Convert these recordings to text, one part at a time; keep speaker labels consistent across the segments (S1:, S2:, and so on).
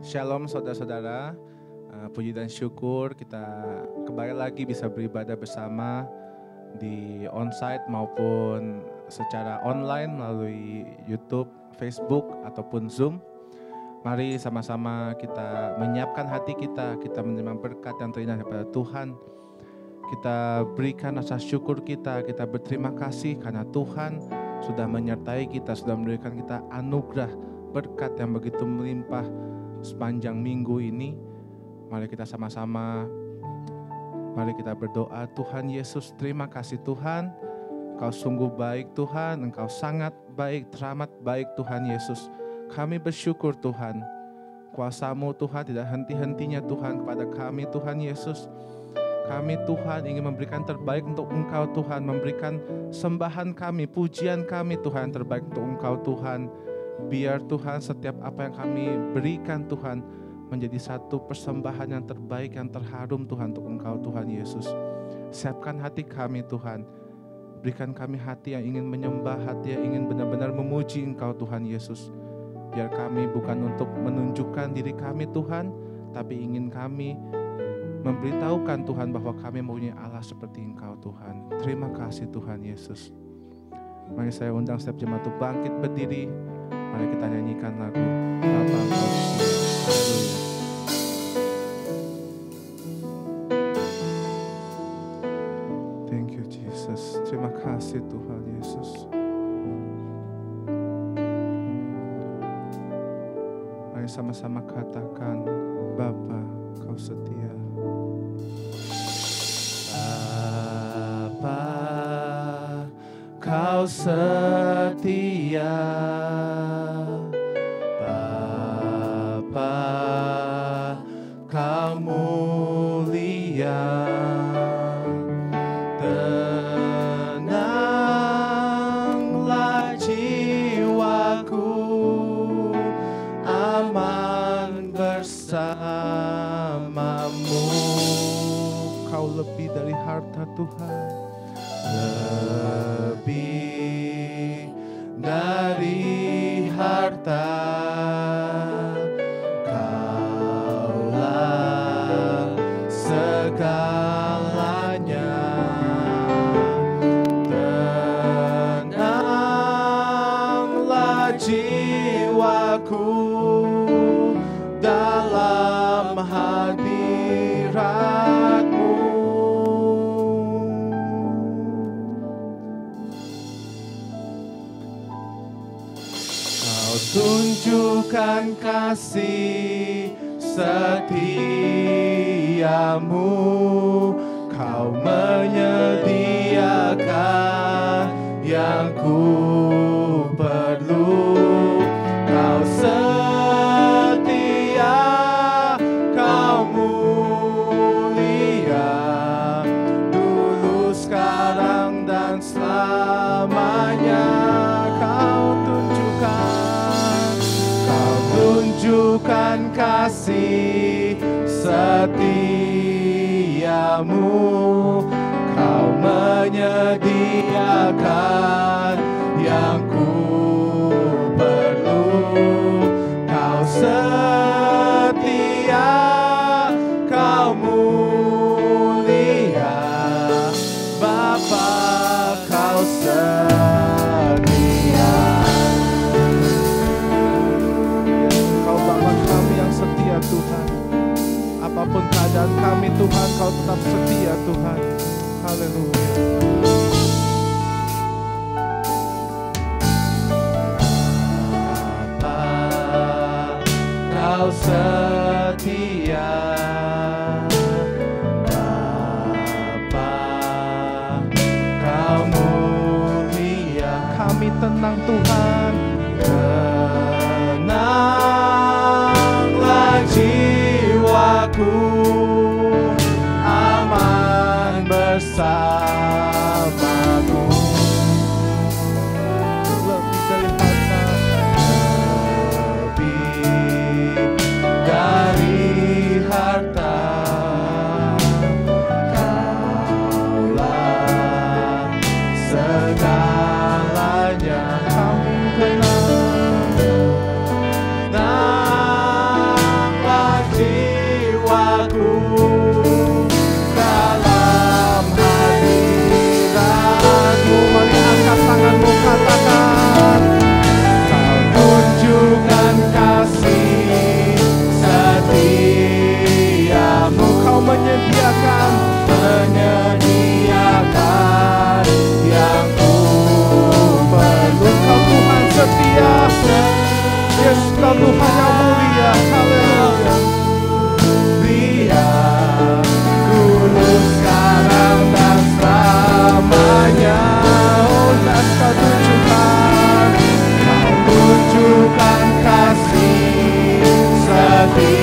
S1: Shalom saudara-saudara, puji dan syukur kita kembali lagi bisa beribadah bersama di onsite maupun secara online melalui YouTube, Facebook ataupun Zoom. Mari sama-sama kita menyiapkan hati kita menerima berkat yang terindah daripada Tuhan. Kita berikan rasa syukur kita berterima kasih karena Tuhan sudah menyertai kita, sudah memberikan kita anugerah berkat yang begitu melimpah sepanjang minggu ini. Mari kita sama-sama, mari kita berdoa. Tuhan Yesus, terima kasih Tuhan, Engkau sungguh baik Tuhan, Engkau sangat baik, teramat baik Tuhan Yesus. Kami bersyukur Tuhan, kuasa-Mu Tuhan tidak henti-hentinya Tuhan kepada kami Tuhan Yesus. Kami Tuhan ingin memberikan terbaik untuk Engkau Tuhan, memberikan sembahan kami, pujian kami Tuhan yang terbaik untuk Engkau Tuhan. Biar Tuhan setiap apa yang kami berikan Tuhan menjadi satu persembahan yang terbaik, yang terharum Tuhan untuk Engkau Tuhan Yesus. Siapkan hati kami Tuhan, berikan kami hati yang ingin menyembah, hati yang ingin benar-benar memuji Engkau Tuhan Yesus. Biar kami bukan untuk menunjukkan diri kami Tuhan, tapi ingin kami memberitahukan Tuhan bahwa kami mempunyai Allah seperti Engkau Tuhan. Terima kasih Tuhan Yesus. Mari saya undang setiap jemaat untuk bangkit berdiri. Mari kita nyanyikan lagu Bapa Engkau Setia. Thank you Jesus. Terima kasih Tuhan Yesus. Mari sama-sama katakan, Bapa Engkau setia. Bapa Kau setia, Bapa Kau mulia, tenanglah jiwaku, aman bersamamu. Kau lebih dari harta Tuhan, lebih dari harta. Kaulah segalanya, tenanglah jiwaku dalam hadirat-Mu. Tunjukkan kasih setiamu, Kau menyediakan yang ku perlu. Kau setia, Kau mulia, dulu, sekarang, dan selamanya. Tunjukkan kasih setiamu, Kau menyediakan yang ku perlu. Kau setia, Kau mulia, Bapa Kau setia. Tuhan, apapun keadaan kami Tuhan, Kau tetap setia Tuhan. Haleluya. Bapa Kau setia, Bapa Kau mulia, kami tenang Tuhan, jiwaku aman bersamamu. Lebih dari harta, lebih dari Tuhan yang mulia. Haleluya. Biar dulu, sekarang, dan selamanya. Oh, dan Kau tunjukkan kasih setiamu.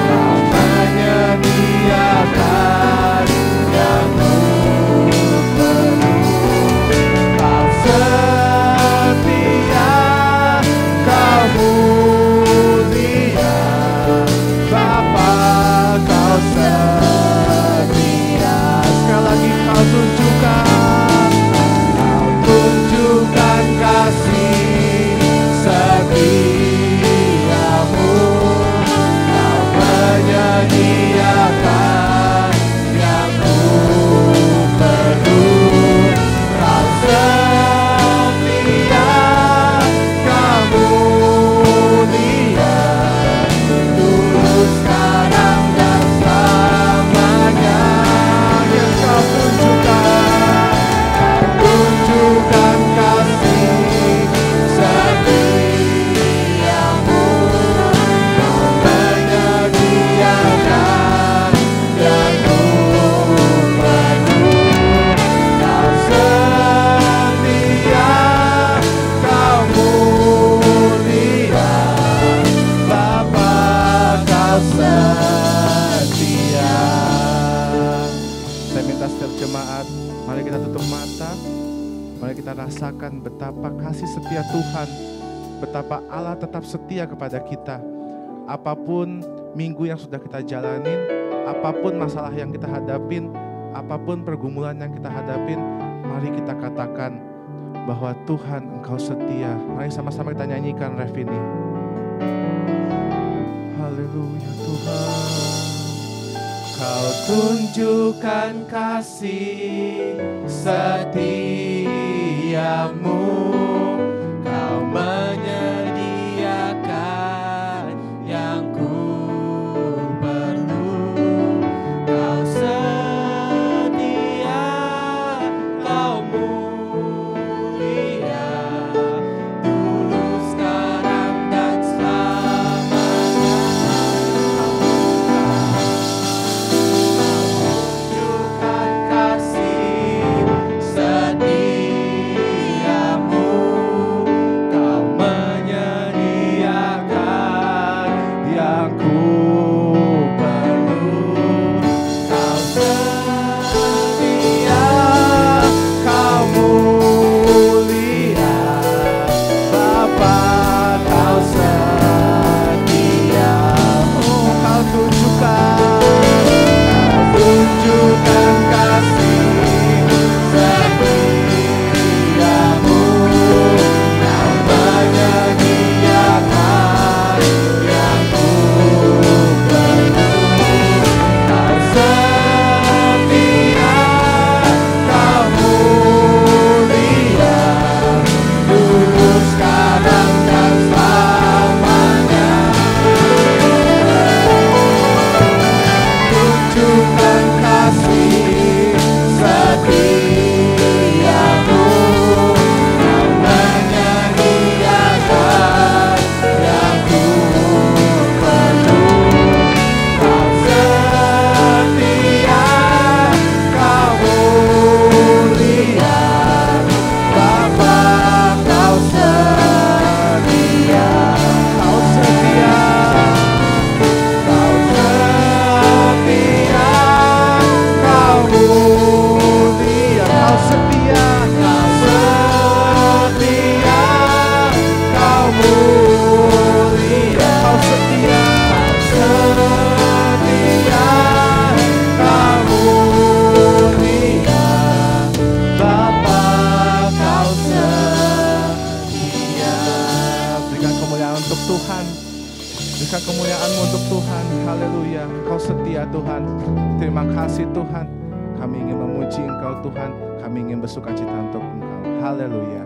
S1: Kau menyediakan yang ku perlu. Kau setia, Kau mulia, Bapa, Kau setia. Sekali lagi Kau tunjukkan kasih setiamu. Kau menyediakan yang ku perlu. Kau setia, Kau mulia, dulu, sekarang, dan selamanya. Yang Kau tunjukkan kasih setiamu. Kau menyediakan yang ku perlu. Kau setia, Kau mulia, Bapa, Kau setia. Saya minta setiap jemaat, mari kita tutup mata. Mari kita rasakan betapa kasih setia Tuhan, betapa Allah tetap setia kepada kita. Apapun minggu yang sudah kita jalanin, apapun masalah yang kita hadapin, apapun pergumulan yang kita hadapin, mari kita katakan bahwa Tuhan, Engkau setia. Mari sama-sama kita nyanyikan ref ini. Haleluya Tuhan. Kau tunjukkan kasih setiamu. Kau menyediakan yang ku perlu. Kau setia, Kau mulia, dulu, sekarang, dan selamanya. Tunjukkan kasih setiamu. Kau menyediakan yang ku perlu. Kau setia, Kau mulia, Bapa, Kau setia. Oh, Kau tunjukkan kasih setiamu. Kau menyediakan yang ku perlu. Kau setia, Kau mulia, dulu, sekarang, dan selamanya. Tunjukkan kasih setiamu. Kau menyediakan yang ku perlu. Kau setia, Kau mulia, Bapa, Kau setia. Kau setia, Kau setia, Kau mulia, Kau setia, Kau setia, Kau mulia, Kau setia, Kau mulia, Bapa, Kau setia. Berikan kemuliaan untuk Tuhan. Berikan kemuliaan-Mu untuk Tuhan. Haleluya. Engkau setia Tuhan. Terima kasih Tuhan. Kami ingin memuji Engkau Tuhan. Kami ingin bersukacita untuk Engkau. Haleluya.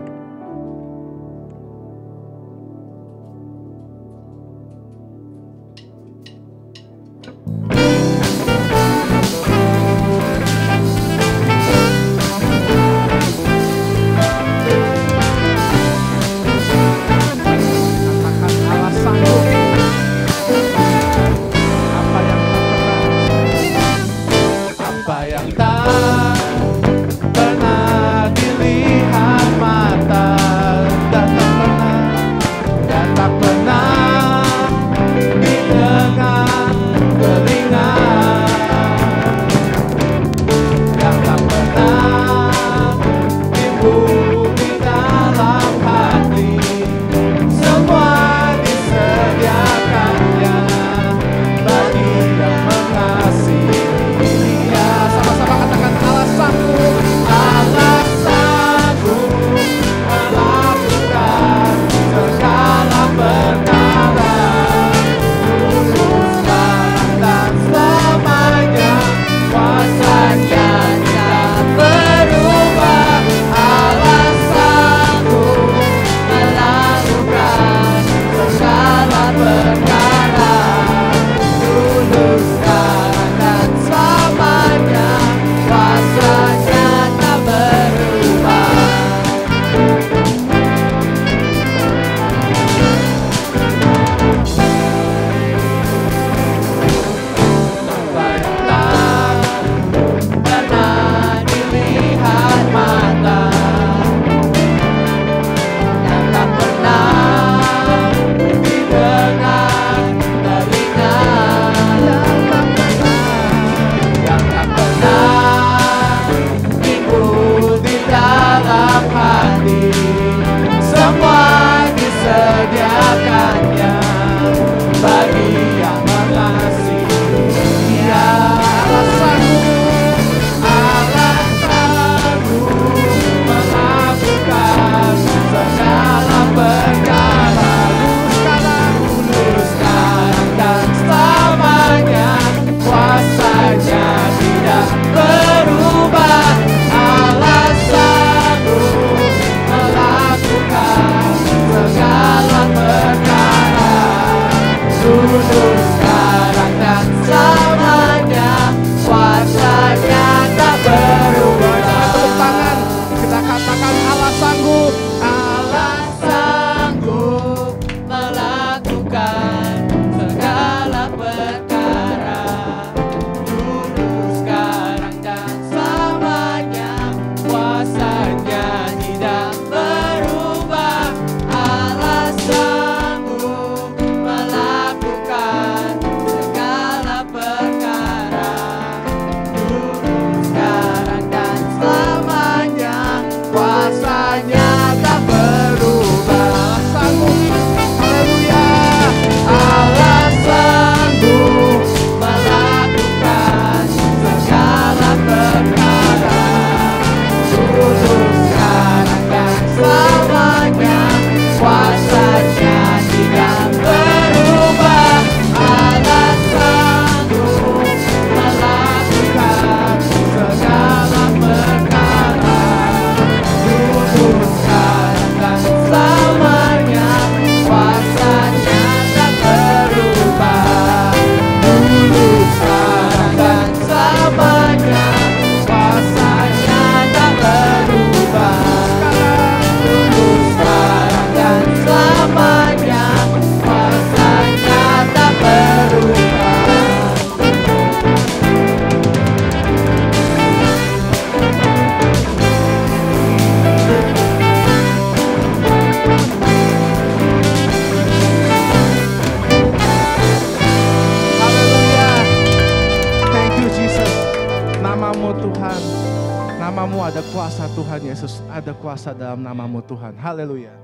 S1: Yesus, ada kuasa dalam nama-Mu Tuhan. Haleluya.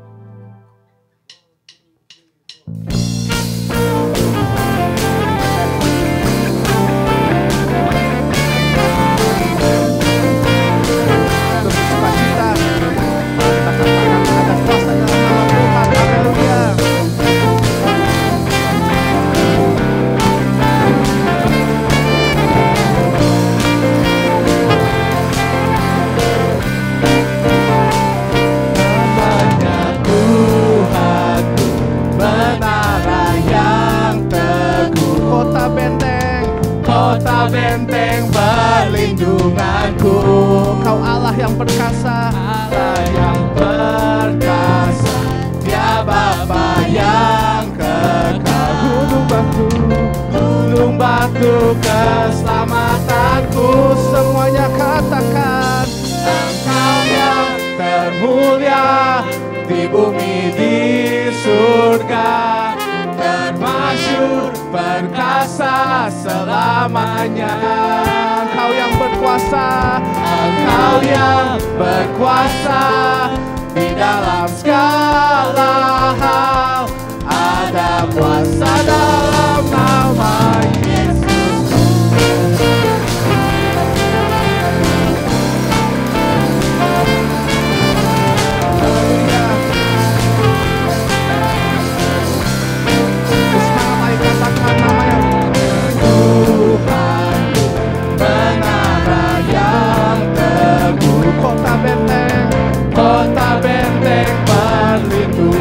S1: Kota benteng perlindunganku, Kau Allah yang perkasa, Allah yang perkasa, Dia Bapa yang kekal. Gunung batu keselamatanku, semuanya katakan Engkau yang termulia di bumi di surga, termasyur perkasa selamanya. Engkau yang berkuasa, Engkau yang berkuasa di dalam segala hal. Ada kuasa dalam nama Yesus. Katakan namanya Tuhan, menara yang teguh, kota benteng perlindungan.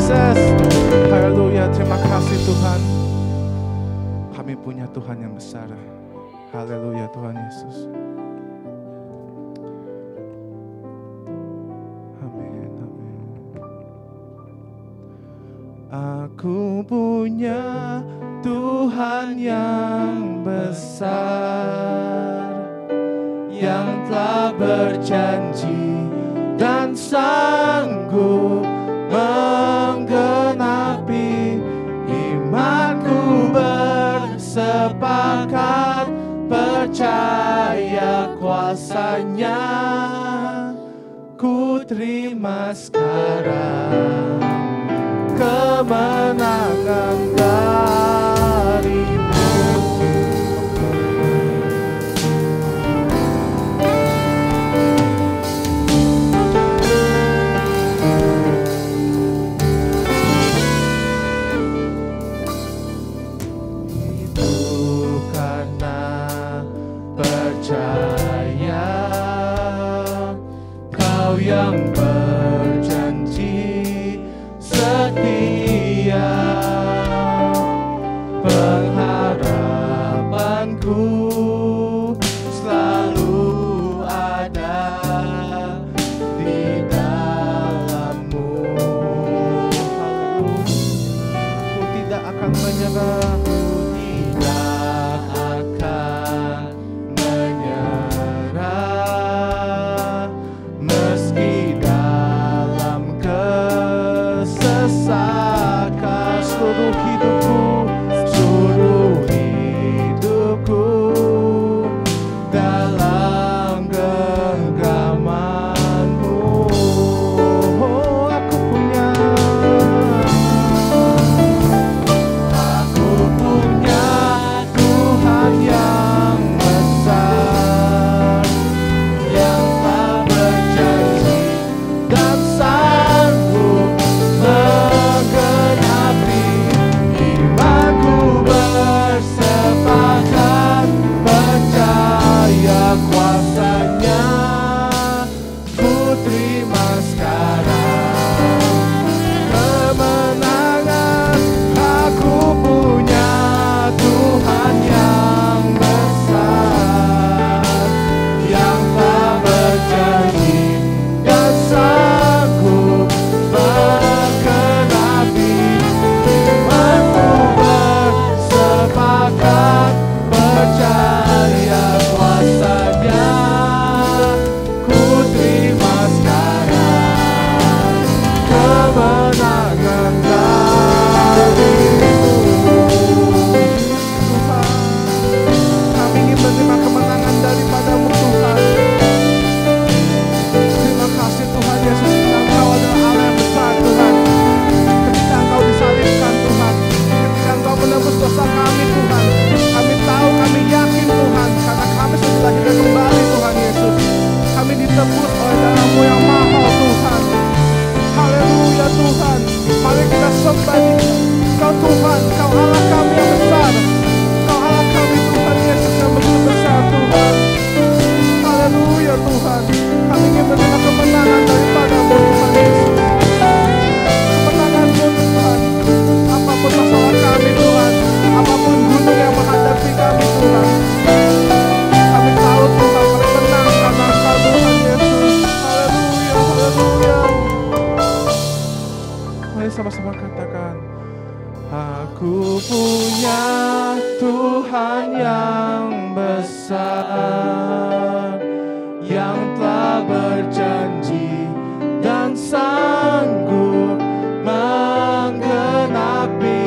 S1: Jesus. Haleluya, terima kasih Tuhan. Kami punya Tuhan yang besar. Haleluya Tuhan Yesus. Amin, amin. Aku punya Tuhan yang besar, yang telah berjanji dan sanggup menggenapi. Imanku bersepakat percaya kuasanya. Ku terima sekarang kemenangan darimu. Yang berjanji setia, pengharapanku selalu ada di dalam-Mu. Aku tidak akan menyerah, tidak akan menyerah, meski dalam kesesakan seluruh hidupku dalam genggaman-Mu. Oh, aku punya Tuhan yang besar, yang telah berjanji dan sanggup menggenapi. Imanku bersepakat percaya kuasanya. Ku terima sekarang kemenangan. Aku punya Tuhan yang besar, yang telah berjanji dan sanggup menggenapi. Imanku bersepakat percaya kuasanya. Ku terima sekarang kemenangan darimu. Tuhan, kami ingin menerima kemenangan daripada-Mu Tuhan. Terima kasih Tuhan Yesus, karena Engkau adalah Allah yang besar Tuhan. Ketika Engkau disalibkan Tuhan, ketika Engkau menebus dosa kami Tuhan, kami tahu, kami yakin Tuhan, karena kami sudah dilahirkan kembali Tuhan Yesus. Kami ditebus oleh darah-Mu yang mahal Tuhan. Haleluya Tuhan. Mari kita sembah Engkau Tuhan. Engkau Allah kami yang besar. Engkau Allah kami Tuhan Yesus yang begitu besar Tuhan. Haleluya Tuhan. Kami ingin menerima kemenangan daripada-Mu Tuhan Yesus. Kemenangan-Mu Tuhan. Apapun masalah kami Tuhan, apapun gunung yang menghadapi kami Tuhan, kami tahu Tuhan kami menang karena Engkau Tuhan Yesus. Haleluya, haleluya. Mari sama-sama katakan, aku punya Tuhan yang besar, yang telah berjanji dan sanggup menggenapi.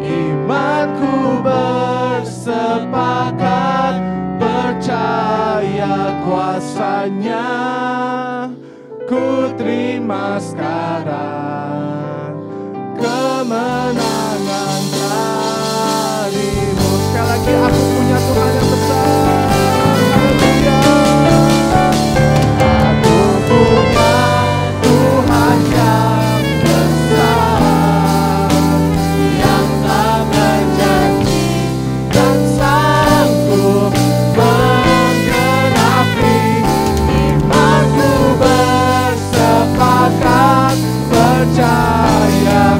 S1: Imanku bersepakat percaya kuasanya. Ku terima sekarang kemenangan darimu. Sekali lagi, aku punya Tuhan yang besar. Haleluya. Aku punya Tuhan yang besar, yang telah berjanji dan sanggup menggenapi. Imanku bersepakat percaya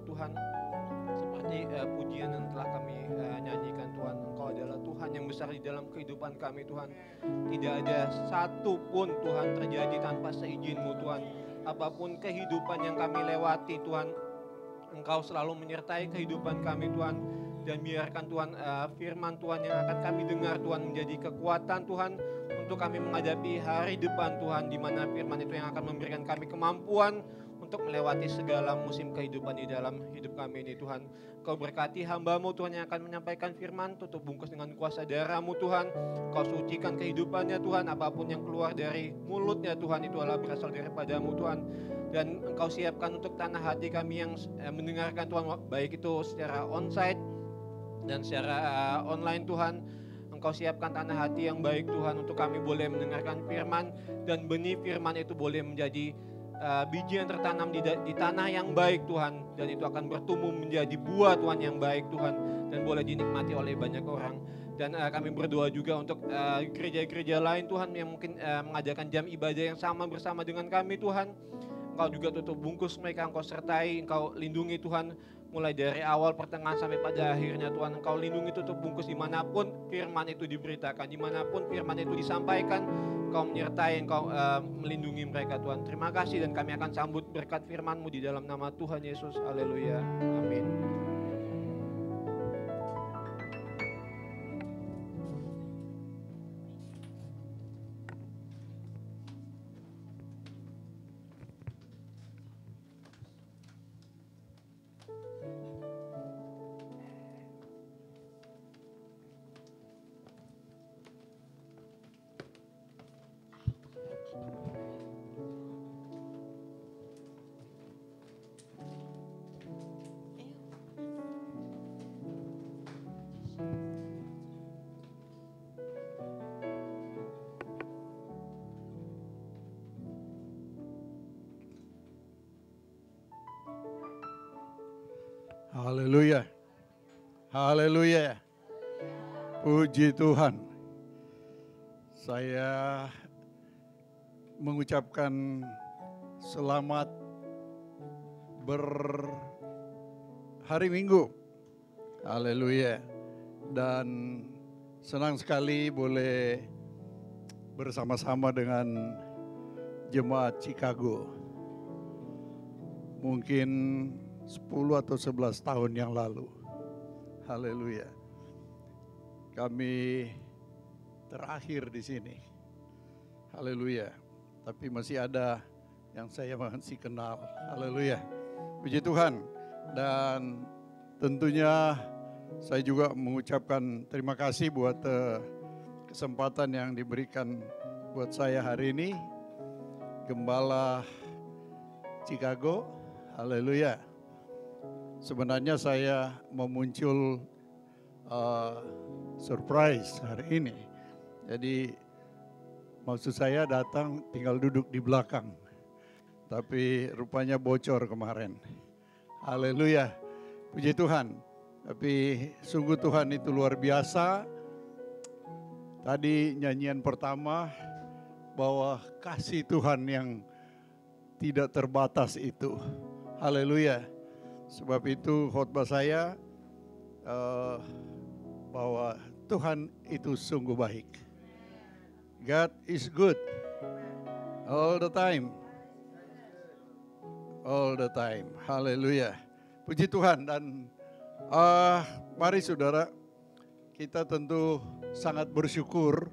S2: Tuhan, seperti pujian yang telah kami nyanyikan Tuhan, Engkau adalah Tuhan yang besar di dalam kehidupan kami Tuhan. Tidak ada satu pun Tuhan terjadi tanpa seizin-Mu Tuhan. Apapun kehidupan yang kami lewati Tuhan, Engkau selalu menyertai kehidupan kami Tuhan. Dan biarkan Tuhan firman Tuhan yang akan kami dengar Tuhan menjadi kekuatan Tuhan untuk kami menghadapi hari depan Tuhan, di mana firman itu yang akan memberikan kami kemampuan untuk melewati segala musim kehidupan di dalam hidup kami ini Tuhan. Kau berkati hamba-Mu Tuhan yang akan menyampaikan firman, tutup bungkus dengan kuasa darah-Mu Tuhan. Kau sucikan kehidupannya Tuhan, apapun yang keluar dari mulutnya Tuhan itu adalah berasal daripada-Mu Tuhan. Dan Engkau siapkan untuk tanah hati kami yang mendengarkan Tuhan, baik itu secara onsite dan secara online Tuhan. Engkau siapkan tanah hati yang baik Tuhan untuk kami boleh mendengarkan firman, dan benih firman itu boleh menjadi biji yang tertanam di tanah yang baik Tuhan, dan itu akan bertumbuh menjadi buah Tuhan yang baik Tuhan, dan boleh dinikmati oleh banyak orang. Dan kami berdoa juga untuk gereja-gereja lain Tuhan yang mungkin mengadakan jam ibadah yang sama bersama dengan kami Tuhan. Engkau juga tutup bungkus mereka, Engkau sertai, Engkau lindungi Tuhan, mulai dari awal pertengahan sampai pada akhirnya Tuhan. Engkau lindungi, tutup bungkus dimanapun firman itu diberitakan, dimanapun firman itu disampaikan, Engkau menyertai, Engkau melindungi mereka Tuhan. Terima kasih, dan kami akan sambut berkat firman-Mu di dalam nama Tuhan Yesus. Haleluya, amin.
S3: Haleluya. Haleluya. Puji Tuhan. Saya mengucapkan selamat berhari Minggu. Haleluya. Dan senang sekali boleh bersama-sama dengan jemaat Chicago. Mungkin 10 atau 11 tahun yang lalu. Haleluya. Kami terakhir di sini. Haleluya. Tapi masih ada yang saya masih kenal. Haleluya. Puji Tuhan. Dan tentunya saya juga mengucapkan terima kasih buat kesempatan yang diberikan buat saya hari ini. Gembala Chicago. Haleluya. Sebenarnya saya mau muncul surprise hari ini. Jadi maksud saya datang tinggal duduk di belakang. Tapi rupanya bocor kemarin. Haleluya. Puji Tuhan. Tapi sungguh Tuhan itu luar biasa. Tadi nyanyian pertama bahwa kasih Tuhan yang tidak terbatas itu. Haleluya. Sebab itu khotbah saya bahwa Tuhan itu sungguh baik. God is good all the time. All the time. Haleluya. Puji Tuhan. Dan mari saudara, kita tentu sangat bersyukur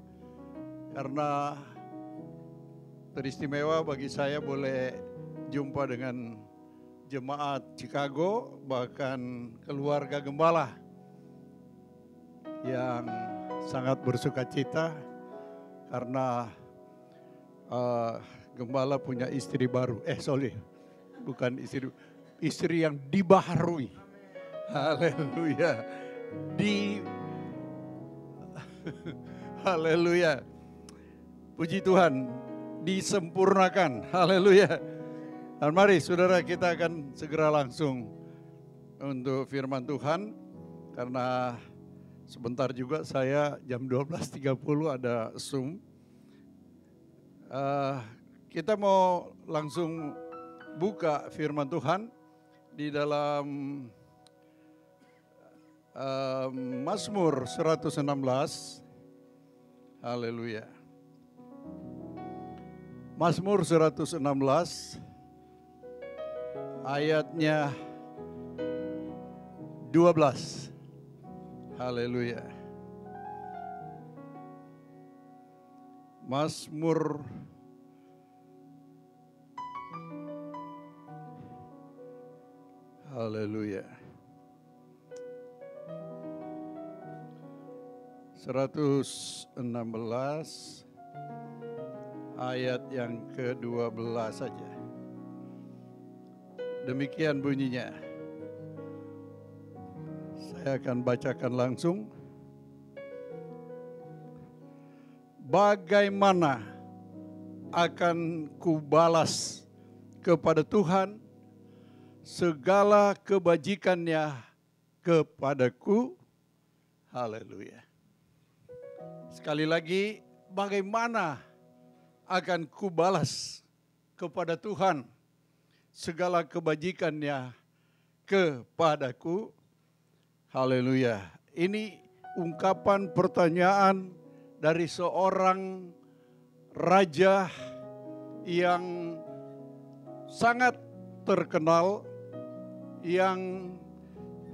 S3: karena teristimewa bagi saya boleh jumpa dengan jemaat Chicago, bahkan keluarga gembala yang sangat bersuka cita karena gembala punya istri baru. Bukan istri yang dibaharui. Haleluya. Haleluya. Puji Tuhan, disempurnakan. Haleluya. Dan mari saudara, kita akan segera langsung untuk firman Tuhan. Karena sebentar juga saya jam 12.30 ada Zoom. Kita mau langsung buka firman Tuhan di dalam Mazmur 116. Haleluya. Mazmur 116 ayatnya 12. Haleluya. Mazmur Haleluya. 116 ayat yang ke-12 saja. Demikian bunyinya. Saya akan bacakan langsung. Bagaimana akan kubalas kepada Tuhan segala kebajikannya kepadaku? Haleluya. Sekali lagi, bagaimana akan kubalas kepada Tuhan segala kebajikannya kepadaku? Haleluya. Ini ungkapan pertanyaan dari seorang raja yang sangat terkenal, yang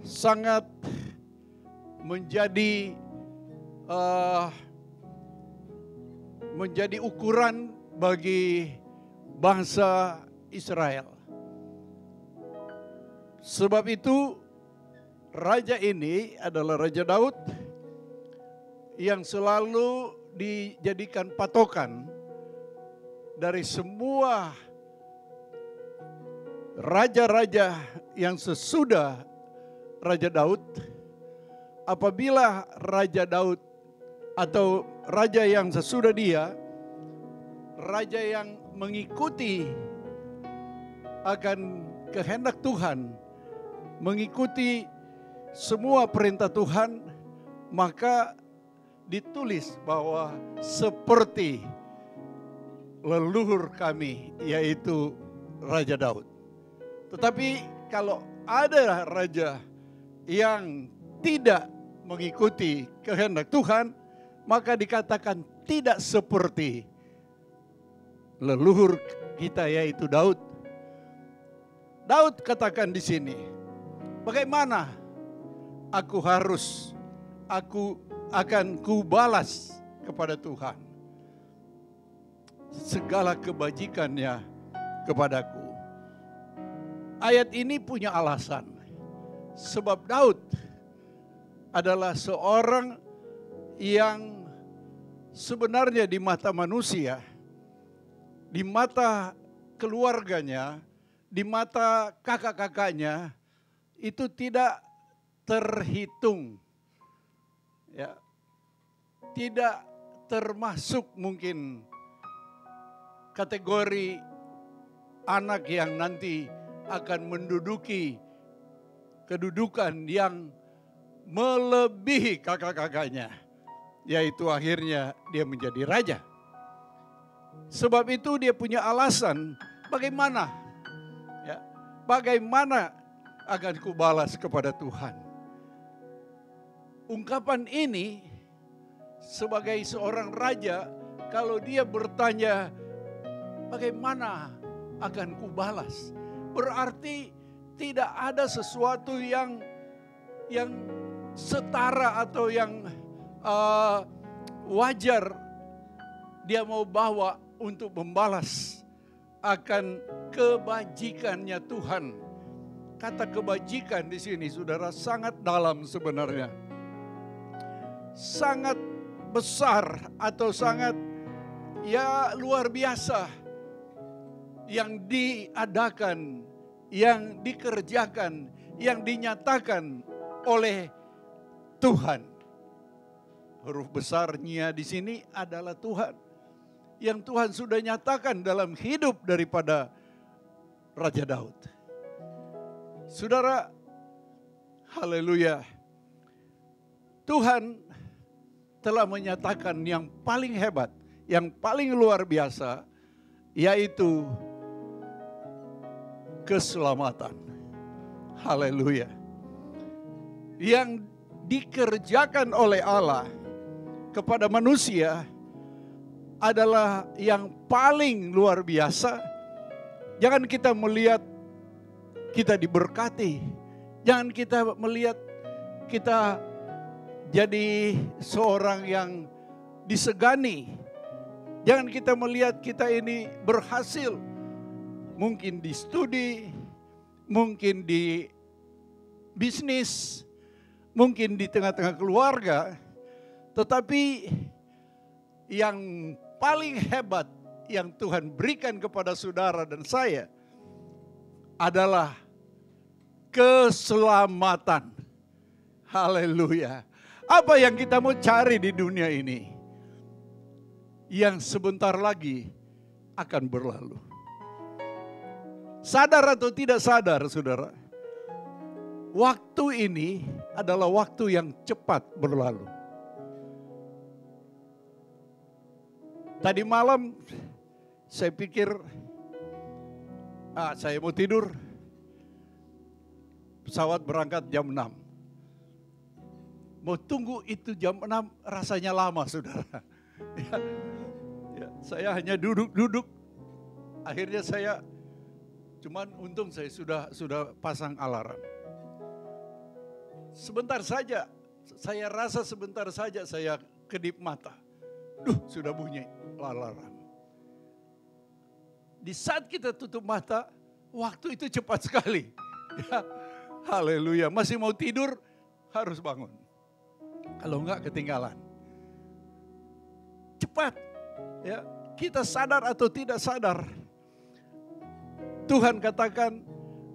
S3: sangat menjadi ukuran bagi bangsa Israel. Sebab itu raja ini adalah Raja Daud yang selalu dijadikan patokan dari semua raja-raja yang sesudah Raja Daud. Apabila Raja Daud atau raja yang sesudah dia, raja yang mengikuti akan kehendak Tuhan, mengikuti semua perintah Tuhan, maka ditulis bahwa seperti leluhur kami, yaitu Raja Daud. Tetapi kalau ada raja yang tidak mengikuti kehendak Tuhan, maka dikatakan tidak seperti leluhur kita, yaitu Daud. Daud katakan di sini, bagaimana aku akan kubalas kepada Tuhan segala kebajikannya kepadaku. Ayat ini punya alasan. Sebab Daud adalah seorang yang sebenarnya di mata manusia, di mata keluarganya, di mata kakak-kakaknya, itu tidak terhitung. Ya, tidak termasuk mungkin kategori anak yang nanti akan menduduki kedudukan yang melebihi kakak-kakaknya, yaitu akhirnya dia menjadi raja. Sebab itu dia punya alasan bagaimana akan kubalas kepada Tuhan. Ungkapan ini sebagai seorang raja, kalau dia bertanya bagaimana akan kubalas, berarti tidak ada sesuatu yang setara atau yang wajar dia mau bawa untuk membalas akan kebajikannya Tuhan. Kata kebajikan di sini, saudara, sangat dalam sebenarnya. Sangat besar atau sangat luar biasa yang diadakan, yang dikerjakan, yang dinyatakan oleh Tuhan. Huruf besarnya di sini adalah Tuhan. Yang Tuhan sudah nyatakan dalam hidup daripada Raja Daud. Saudara, haleluya. Tuhan telah menyatakan yang paling hebat, yang paling luar biasa, yaitu keselamatan. Haleluya. Yang dikerjakan oleh Allah kepada manusia adalah yang paling luar biasa. Jangan kita melihat kita diberkati. Jangan kita melihat kita jadi seorang yang disegani. Jangan kita melihat kita ini berhasil. Mungkin di studi, mungkin di bisnis, mungkin di tengah-tengah keluarga. Tetapi yang paling hebat yang Tuhan berikan kepada saudara dan saya adalah keselamatan. Haleluya. Apa yang kita mau cari di dunia ini? Yang sebentar lagi akan berlalu. Sadar atau tidak sadar, saudara? Waktu ini adalah waktu yang cepat berlalu. Tadi malam saya pikir, saya mau tidur. Pesawat berangkat jam 6. Mau tunggu itu jam 6 rasanya lama, saudara. Saya hanya duduk. Akhirnya cuman untung saya sudah pasang alarm. Sebentar saja, saya rasa sebentar saja saya kedip mata. Sudah bunyi alarm. Di saat kita tutup mata, waktu itu cepat sekali. Ya, haleluya, masih mau tidur harus bangun. Kalau enggak ketinggalan. Cepat. Ya, kita sadar atau tidak sadar. Tuhan katakan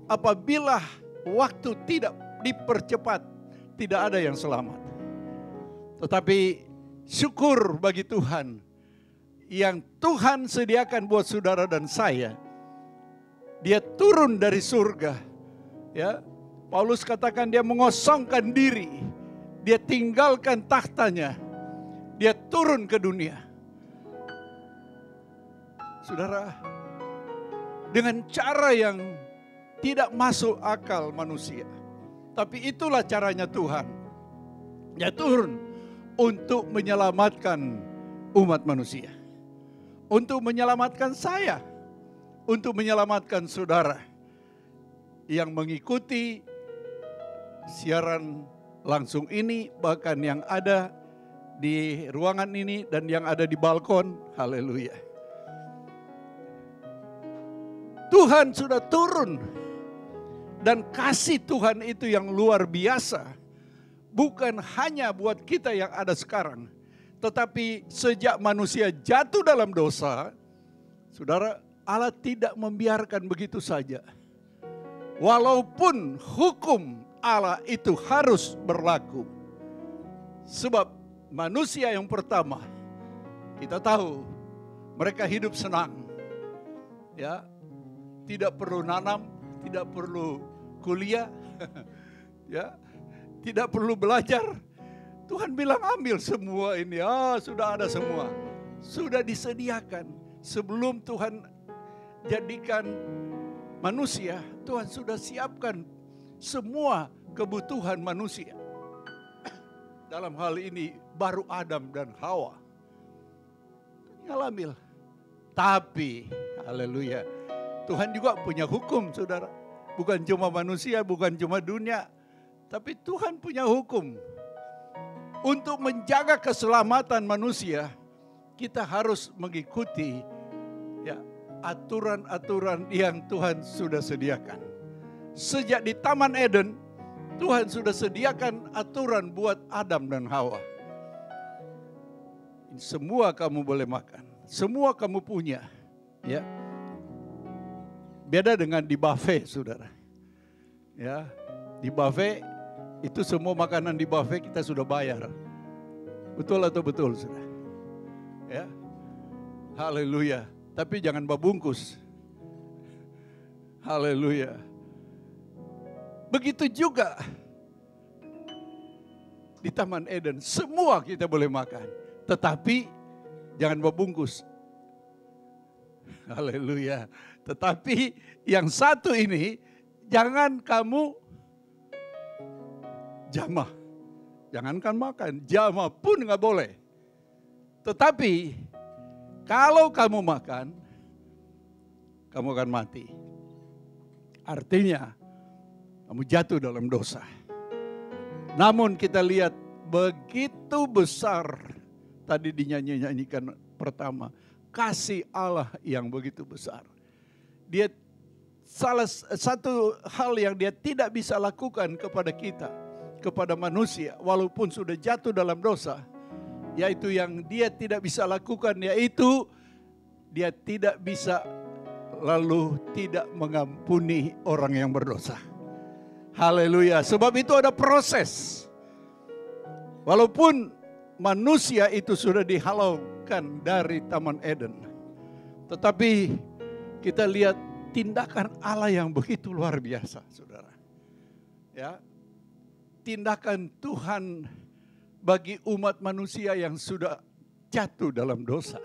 S3: apabila waktu tidak dipercepat, tidak ada yang selamat. Tetapi syukur bagi Tuhan yang Tuhan sediakan buat saudara dan saya. Dia turun dari surga. Ya, Paulus katakan dia mengosongkan diri. Dia tinggalkan tahtanya. Dia turun ke dunia. Saudara, dengan cara yang tidak masuk akal manusia. Tapi itulah caranya Tuhan. Dia turun untuk menyelamatkan umat manusia. Untuk menyelamatkan saya. Untuk menyelamatkan saudara. Yang mengikuti siaran langsung ini. Bahkan yang ada di ruangan ini dan yang ada di balkon. Haleluya. Tuhan sudah turun. Dan kasih Tuhan itu yang luar biasa. Bukan hanya buat kita yang ada sekarang. Tetapi sejak manusia jatuh dalam dosa. Saudara, Allah tidak membiarkan begitu saja. Walaupun hukum Allah itu harus berlaku. Sebab manusia yang pertama. Kita tahu mereka hidup senang. Ya, tidak perlu nanam, tidak perlu kuliah, ya, tidak perlu belajar. Tuhan bilang ambil semua ini, sudah ada semua, sudah disediakan. Sebelum Tuhan jadikan manusia, Tuhan sudah siapkan semua kebutuhan manusia. Dalam hal ini baru Adam dan Hawa. Tinggal ambil. Tapi, haleluya, Tuhan juga punya hukum, saudara. Bukan cuma manusia, bukan cuma dunia. Tapi Tuhan punya hukum. Untuk menjaga keselamatan manusia, kita harus mengikuti ya, aturan-aturan yang Tuhan sudah sediakan. Sejak di Taman Eden, Tuhan sudah sediakan aturan buat Adam dan Hawa. Semua kamu boleh makan, semua kamu punya. Ya. Beda dengan di buffet, saudara. Ya, di buffet itu semua makanan di buffet kita sudah bayar. Betul atau betul, saudara? Ya, haleluya. Tapi jangan babungkus. Haleluya. Begitu juga di Taman Eden, semua kita boleh makan. Tetapi jangan babungkus. Haleluya. Tetapi yang satu ini, jangan kamu jamah. Jangankan makan, jamah pun nggak boleh. Tetapi kalau kamu makan, kamu akan mati. Artinya kamu jatuh dalam dosa. Namun kita lihat begitu besar, tadi dinyanyikan pertama, kasih Allah yang begitu besar. Dia salah satu hal yang dia tidak bisa lakukan kepada kita, kepada manusia, walaupun sudah jatuh dalam dosa, yaitu yang dia tidak bisa lakukan, yaitu dia tidak bisa lalu tidak mengampuni orang yang berdosa. Haleluya. Sebab itu ada proses. Walaupun manusia itu sudah dihalaukan dari Taman Eden, tetapi kita lihat tindakan Allah yang begitu luar biasa, saudara. Ya, tindakan Tuhan bagi umat manusia yang sudah jatuh dalam dosa.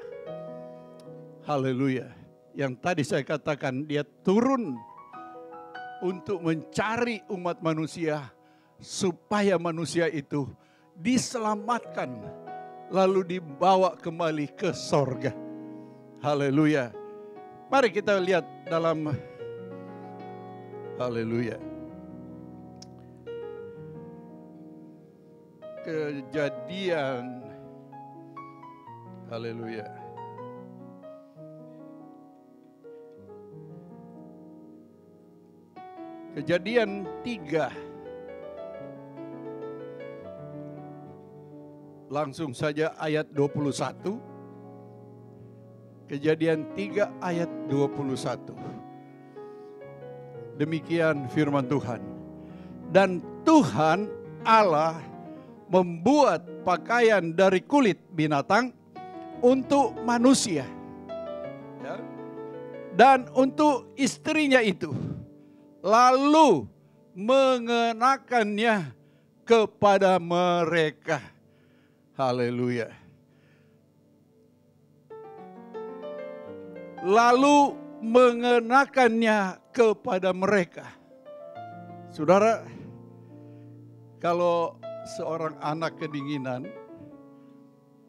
S3: Haleluya. Yang tadi saya katakan, dia turun untuk mencari umat manusia supaya manusia itu diselamatkan lalu dibawa kembali ke sorga. Haleluya. Mari kita lihat dalam haleluya. Kejadian. Haleluya. Kejadian 3. Langsung saja ayat 21. Kejadian 3 ayat 21. Demikian firman Tuhan. Dan Tuhan Allah membuat pakaian dari kulit binatang untuk manusia. Ya. Dan untuk istrinya itu. Lalu mengenakannya kepada mereka. Haleluya. Lalu mengenakannya kepada mereka. Saudara, kalau seorang anak kedinginan,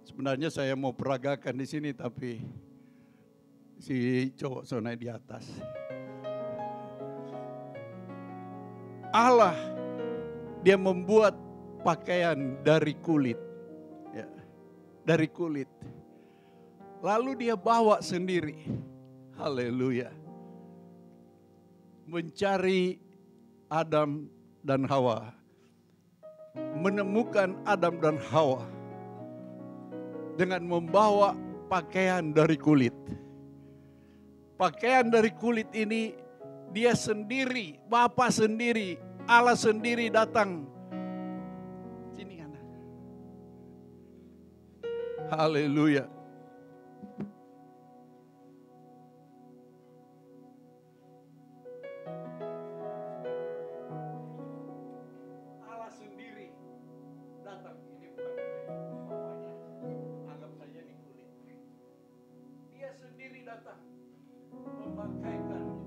S3: sebenarnya saya mau peragakan di sini, tapi si cowok naik di atas. Allah, dia membuat pakaian dari kulit. Ya, dari kulit. Lalu dia bawa sendiri. Haleluya. Mencari Adam dan Hawa. Menemukan Adam dan Hawa. Dengan membawa pakaian dari kulit. Pakaian dari kulit ini dia sendiri, Bapa sendiri, Allah sendiri datang. Sini kan. Haleluya. Allah sendiri datang. Ini bukan bawahnya. Anggap saja di kulit. Dia sendiri datang memakaikan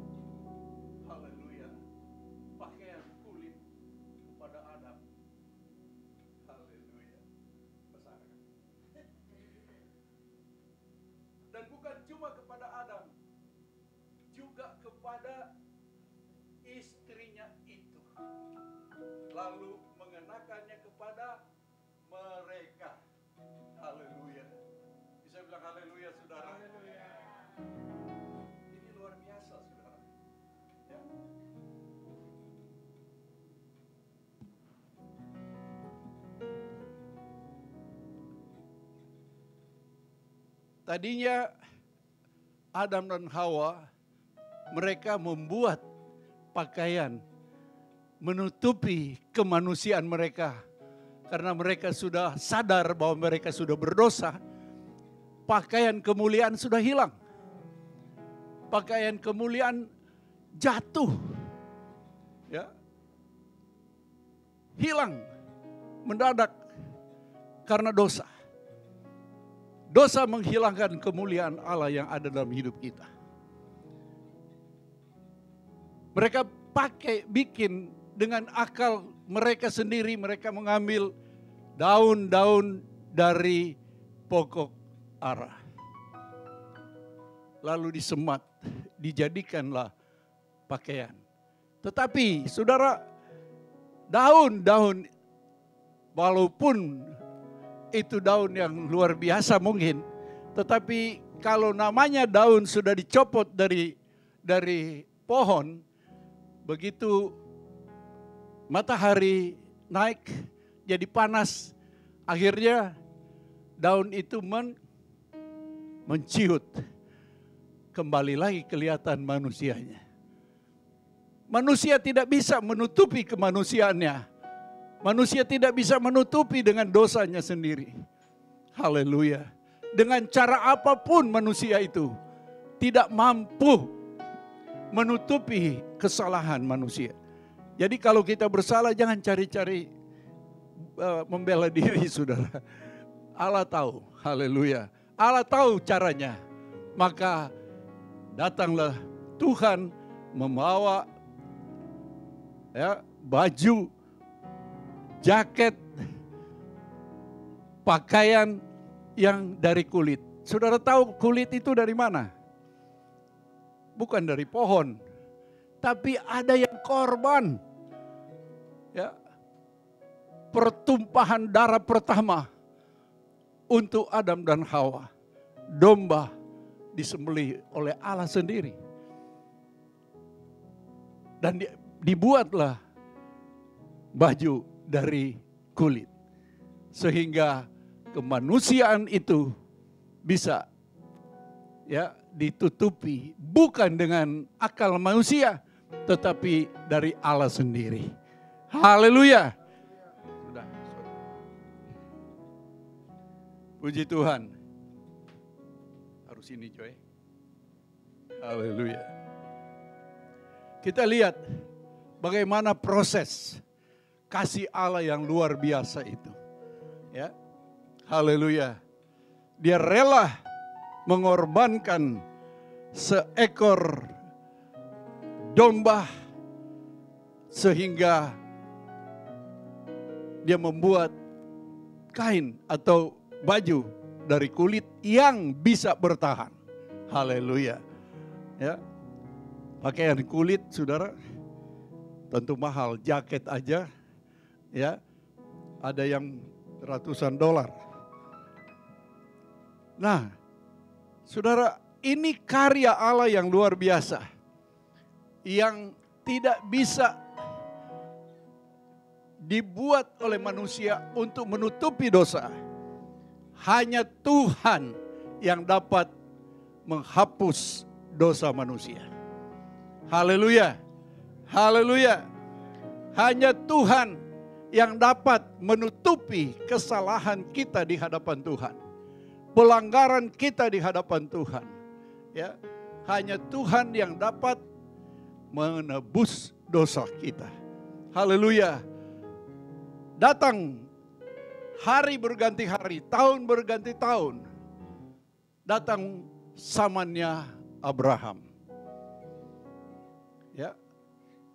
S3: pakaian kulit kepada Adam. Haleluya. Besar. Dan bukan cuma kepada Adam, juga kepada istrinya itu. Lalu mengenakannya kepada mereka. Haleluya. Bisa bilang haleluya, saudara. Haleluya. Ini luar biasa, saudara. Ya. Tadinya Adam dan Hawa, mereka membuat pakaian menutupi kemanusiaan mereka. Karena mereka sudah sadar bahwa mereka sudah berdosa, pakaian kemuliaan sudah hilang. Pakaian kemuliaan jatuh. Ya. Hilang mendadak karena dosa. Dosa menghilangkan kemuliaan Allah yang ada dalam hidup kita. Mereka bikin dengan akal mereka sendiri, mereka mengambil daun-daun dari pokok ara. Lalu disemat, dijadikanlah pakaian. Tetapi saudara, daun-daun walaupun itu daun yang luar biasa mungkin, tetapi kalau namanya daun sudah dicopot dari pohon, begitu matahari naik jadi panas, akhirnya daun itu menciut, kembali lagi kelihatan manusianya. Manusia tidak bisa menutupi kemanusiaannya. Manusia tidak bisa menutupi dengan dosanya sendiri. Haleluya. Dengan cara apapun manusia itu tidak mampu menutupi kesalahan manusia. Jadi kalau kita bersalah jangan cari-cari membela diri, saudara. Allah tahu, haleluya. Allah tahu caranya. Maka datanglah Tuhan membawa baju, jaket, pakaian yang dari kulit. Saudara tahu kulit itu dari mana? Bukan dari pohon, tapi ada yang korban. Ya, pertumpahan darah pertama untuk Adam dan Hawa. Domba disembelih oleh Allah sendiri. Dan dibuatlah baju dari kulit. Sehingga kemanusiaan itu bisa ditutupi bukan dengan akal manusia, tetapi dari Allah sendiri. Haleluya. Sudah. Puji Tuhan. Harus ini, Joy. Haleluya. Kita lihat bagaimana proses kasih Allah yang luar biasa itu. Ya. Haleluya. Dia rela mengorbankan seekor domba sehingga dia membuat kain atau baju dari kulit yang bisa bertahan. Haleluya. Ya. Pakaian kulit, saudara, tentu mahal. Jaket aja, ya, ada yang ratusan dolar. Nah, saudara, ini karya Allah yang luar biasa, yang tidak bisa dibuat oleh manusia untuk menutupi dosa. Hanya Tuhan yang dapat menghapus dosa manusia. Haleluya. Haleluya. Hanya Tuhan yang dapat menutupi kesalahan kita di hadapan Tuhan. Pelanggaran kita di hadapan Tuhan. Ya, hanya Tuhan yang dapat menebus dosa kita. Haleluya. Datang hari berganti hari, tahun berganti tahun. Datang zamannya Abraham. Ya,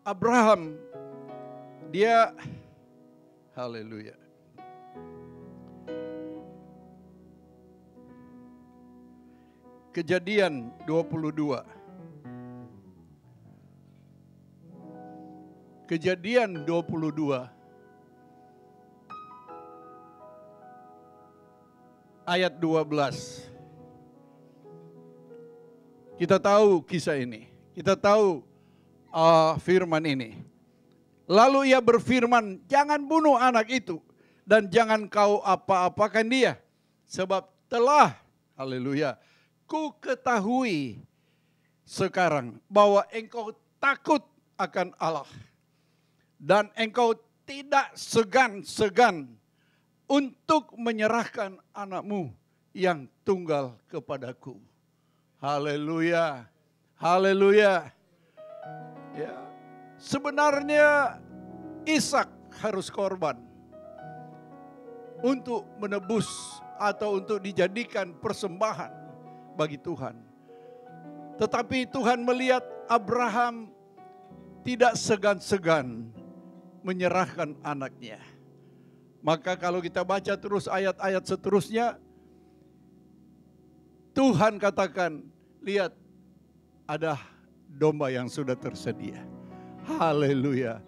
S3: Abraham, dia, haleluya. Kejadian 22. Kejadian 22. Ayat 12. Kita tahu kisah ini. Kita tahu firman ini. Lalu ia berfirman, jangan bunuh anak itu dan jangan kau apa-apakan dia. Sebab telah, haleluya, ku ketahui sekarang bahwa engkau takut akan Allah. Dan engkau tidak segan-segan untuk menyerahkan anakmu yang tunggal kepadaku. Haleluya, haleluya. Ya, sebenarnya Ishak harus korban untuk menebus atau untuk dijadikan persembahan bagi Tuhan. Tetapi Tuhan melihat Abraham tidak segan-segan menyerahkan anaknya. Maka kalau kita baca terus ayat-ayat seterusnya, Tuhan katakan, lihat ada domba yang sudah tersedia. Haleluya.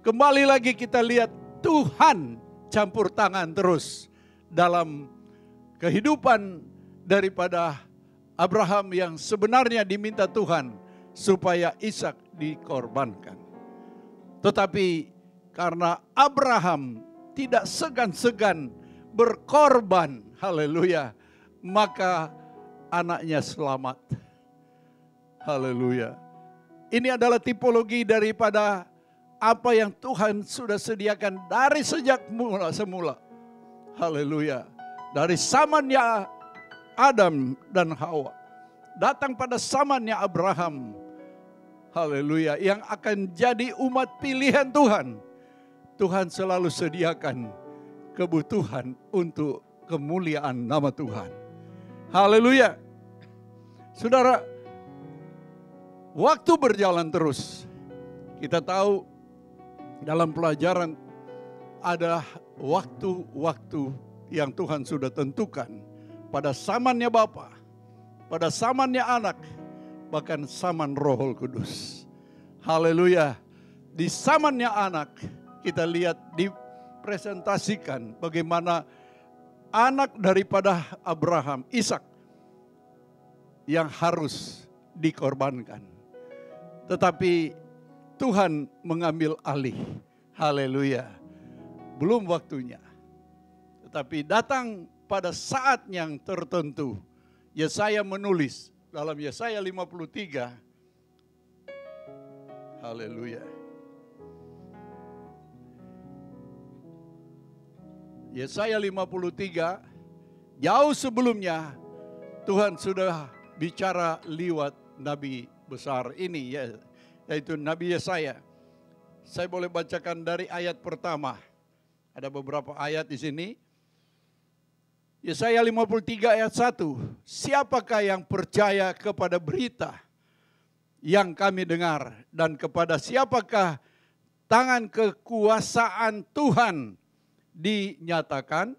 S3: Kembali lagi kita lihat Tuhan campur tangan terus dalam kehidupan daripada Abraham yang sebenarnya diminta Tuhan supaya Ishak dikorbankan. Tetapi karena Abraham tidak segan-segan berkorban, haleluya, maka anaknya selamat. Haleluya. Ini adalah tipologi daripada apa yang Tuhan sudah sediakan dari sejak semula. Haleluya. Dari zamannya Adam dan Hawa, datang pada zamannya Abraham. Haleluya. Yang akan jadi umat pilihan Tuhan. Tuhan selalu sediakan kebutuhan untuk kemuliaan nama Tuhan. Haleluya. Saudara, waktu berjalan terus. Kita tahu dalam pelajaran ada waktu-waktu yang Tuhan sudah tentukan. Pada zamannya Bapa, pada zamannya Anak, bahkan zaman Roh Kudus. Haleluya. Di zamannya Anak, kita lihat dipresentasikan bagaimana anak daripada Abraham, Ishak, yang harus dikorbankan. Tetapi Tuhan mengambil alih. Haleluya. Belum waktunya. Tetapi datang pada saat yang tertentu. Yesaya menulis dalam Yesaya 53. Haleluya. Yesaya 53, jauh sebelumnya Tuhan sudah bicara lewat nabi besar ini, yaitu Nabi Yesaya. Saya boleh bacakan dari ayat pertama. Ada beberapa ayat di sini. Yesaya 53 ayat 1. Siapakah yang percaya kepada berita yang kami dengar, dan kepada siapakah tangan kekuasaan Tuhan dinyatakan?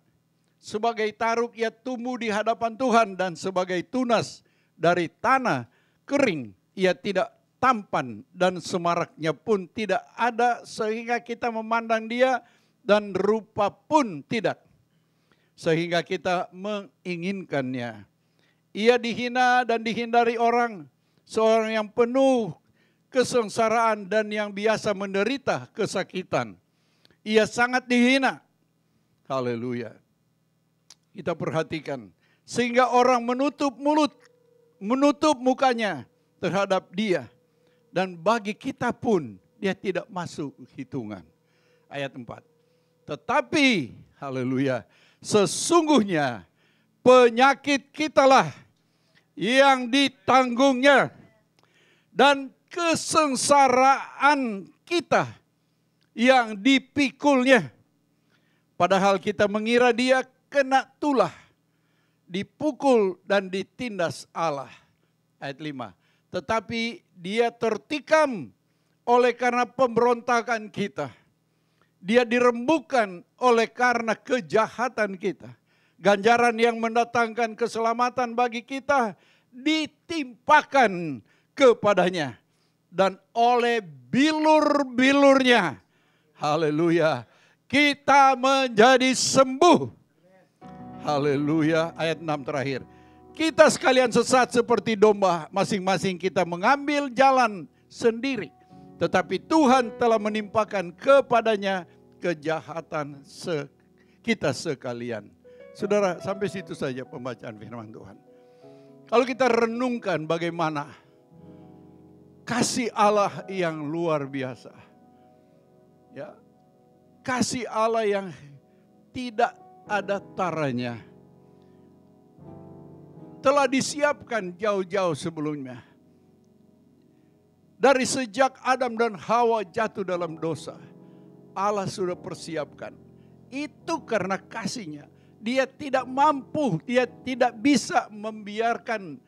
S3: Sebagai taruk ia tumbuh di hadapan Tuhan, dan sebagai tunas dari tanah kering ia tidak tampan, dan semaraknya pun tidak ada sehingga kita memandang dia, dan rupa pun tidak sehingga kita menginginkannya. Ia dihina dan dihindari orang, seorang yang penuh kesengsaraan dan yang biasa menderita kesakitan. Ia sangat dihina. Haleluya. Kita perhatikan, sehingga orang menutup mulut, menutup mukanya terhadap dia, dan bagi kita pun dia tidak masuk hitungan. Ayat 4. Tetapi, haleluya, sesungguhnya penyakit kitalah yang ditanggungnya, dan kesengsaraan kita yang dipikulnya. Padahal kita mengira dia kena tulah, dipukul dan ditindas Allah. Ayat 5. Tetapi dia tertikam oleh karena pemberontakan kita. Dia dirembukan oleh karena kejahatan kita. Ganjaran yang mendatangkan keselamatan bagi kita ditimpakan kepadanya. Dan oleh bilur-bilurnya, haleluya, kita menjadi sembuh. Haleluya. Ayat 6 terakhir. Kita sekalian sesat seperti domba, masing-masing kita mengambil jalan sendiri. Tetapi Tuhan telah menimpakan kepadanya kejahatan kita sekalian. Saudara, sampai situ saja pembacaan firman Tuhan. Kalau kita renungkan bagaimana kasih Allah yang luar biasa. Ya. Kasih Allah yang tidak ada taranya. Telah disiapkan jauh-jauh sebelumnya. Dari sejak Adam dan Hawa jatuh dalam dosa, Allah sudah persiapkan. Itu karena kasih-Nya. Dia tidak mampu, dia tidak bisa membiarkan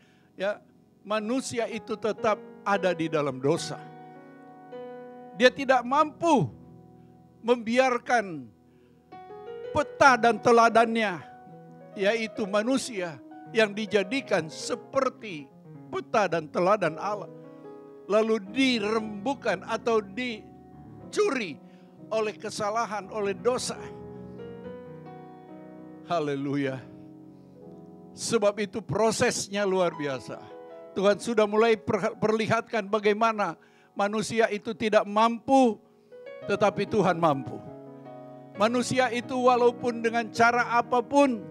S3: manusia itu tetap ada di dalam dosa. Dia tidak mampu membiarkan peta dan teladannya, yaitu manusia yang dijadikan seperti peta dan teladan Allah, lalu dirembukan atau dicuri oleh kesalahan, oleh dosa. Haleluya. Sebab itu prosesnya luar biasa. Tuhan sudah mulai perlihatkan bagaimana manusia itu tidak mampu, tetapi Tuhan mampu. Manusia itu walaupun dengan cara apapun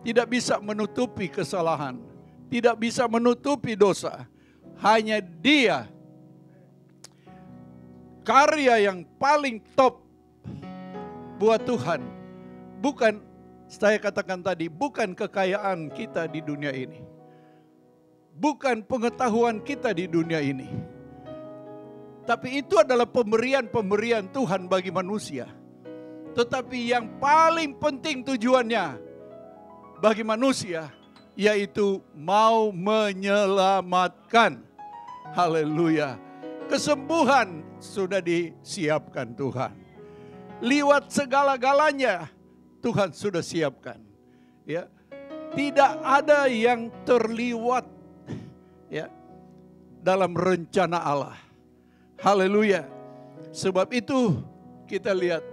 S3: tidak bisa menutupi kesalahan, tidak bisa menutupi dosa. Hanya Dia, karya yang paling top buat Tuhan, bukan, saya katakan tadi, bukan kekayaan kita di dunia ini, bukan pengetahuan kita di dunia ini, tapi itu adalah pemberian Tuhan bagi manusia. Tetapi yang paling penting tujuannya bagi manusia, yaitu mau menyelamatkan. Haleluya. Kesembuhan sudah disiapkan Tuhan. Liwat segala-galanya Tuhan sudah siapkan. Ya. Tidak ada yang terliwat, ya, dalam rencana Allah. Haleluya. Sebab itu kita lihat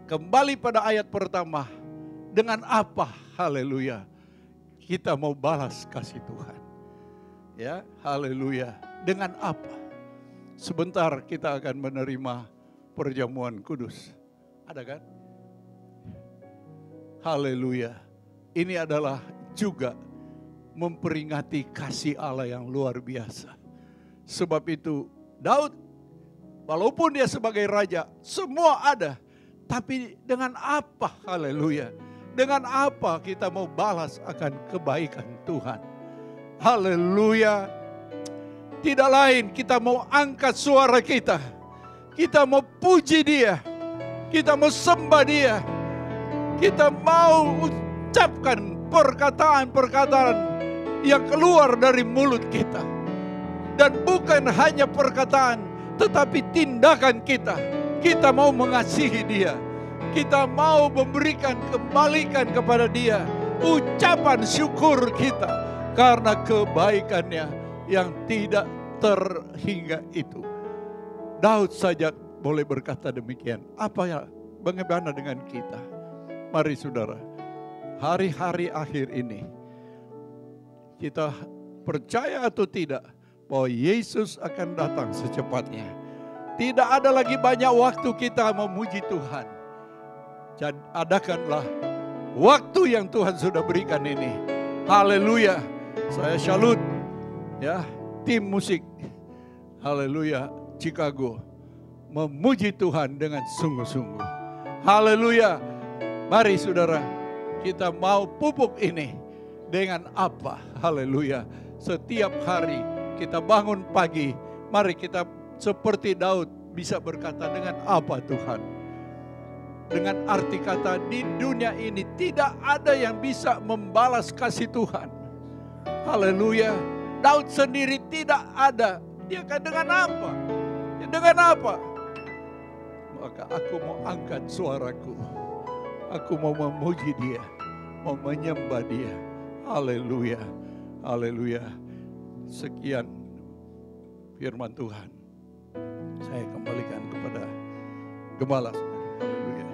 S3: kembali pada ayat pertama. Dengan apa, haleluya, kita mau balas kasih Tuhan. Ya, haleluya. Dengan apa? Sebentar kita akan menerima perjamuan kudus. Ada kan? Haleluya. Ini adalah juga memperingati kasih Allah yang luar biasa. Sebab itu Daud, walaupun dia sebagai raja, semua ada. Tapi dengan apa, haleluya, dengan apa kita mau balas akan kebaikan Tuhan. Haleluya. Tidak lain, kita mau angkat suara kita. Kita mau puji Dia. Kita mau sembah Dia. Kita mau ucapkan perkataan-perkataan yang keluar dari mulut kita. Dan bukan hanya perkataan, tetapi tindakan kita. Kita mau mengasihi Dia. Kita mau memberikan, kembalikan kepada Dia ucapan syukur kita karena kebaikannya yang tidak terhingga itu. Daud saja boleh berkata demikian. Apa ya, bagaimana dengan kita? Mari saudara, hari-hari akhir ini kita percaya atau tidak bahwa Yesus akan datang secepatnya. Tidak ada lagi banyak waktu kita memuji Tuhan. Jadi adakanlah waktu yang Tuhan sudah berikan ini. Haleluya. Saya salut ya, tim musik haleluya Chicago memuji Tuhan dengan sungguh-sungguh. Haleluya. Mari saudara, kita mau pupuk ini dengan apa? Haleluya. Setiap hari kita bangun pagi, mari kita seperti Daud bisa berkata dengan apa Tuhan? Dengan arti kata di dunia ini tidak ada yang bisa membalas kasih Tuhan. Haleluya. Daud sendiri tidak ada. Dia akan dengan apa? Ya, dengan apa? Maka aku mau angkat suaraku. Aku mau memuji Dia, mau menyembah Dia. Haleluya. Haleluya. Sekian firman Tuhan. Saya kembalikan kepada gembala. Haleluya.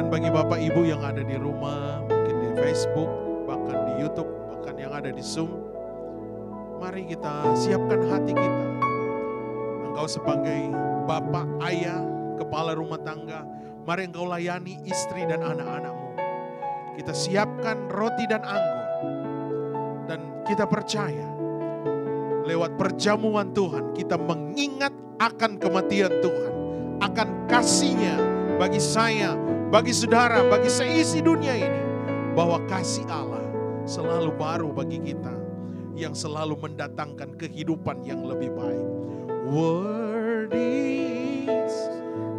S4: Dan bagi Bapak Ibu yang ada di rumah, mungkin di Facebook, bahkan di YouTube, bahkan yang ada di Zoom, mari kita siapkan hati kita. Engkau sebagai bapak, ayah, kepala rumah tangga, mari engkau layani istri dan anak-anakmu. Kita siapkan roti dan anggur. Dan kita percaya, lewat perjamuan Tuhan, kita mengingat akan kematian Tuhan, akan kasih-Nya bagi saya, bagi saudara, bagi seisi dunia ini, bahwa kasih Allah selalu baru bagi kita, yang selalu mendatangkan kehidupan yang lebih baik. Worthy is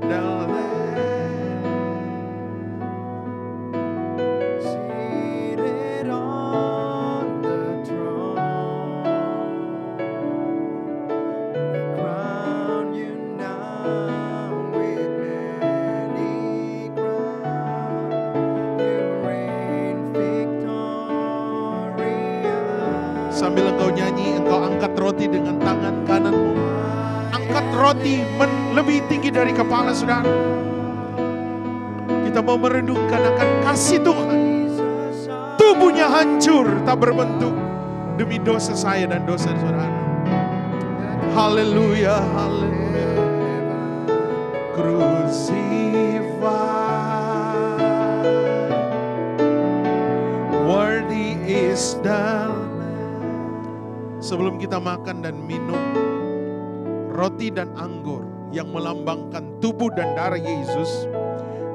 S4: the Lamb seated on the throne. We crown you now with many crowns. You reign victorious. Sambil engkau nyanyi, engkau angkat roti dengan tangan kananmu. Angkat roti lebih tinggi dari kepala saudara. Kita mau merenungkan akan kasih Tuhan. Tubuhnya hancur, tak berbentuk demi dosa saya dan dosa saudara. Haleluya, haleluya. Crucified, worthy is the. Sebelum kita makan dan minum roti dan anggur yang melambangkan tubuh dan darah Yesus,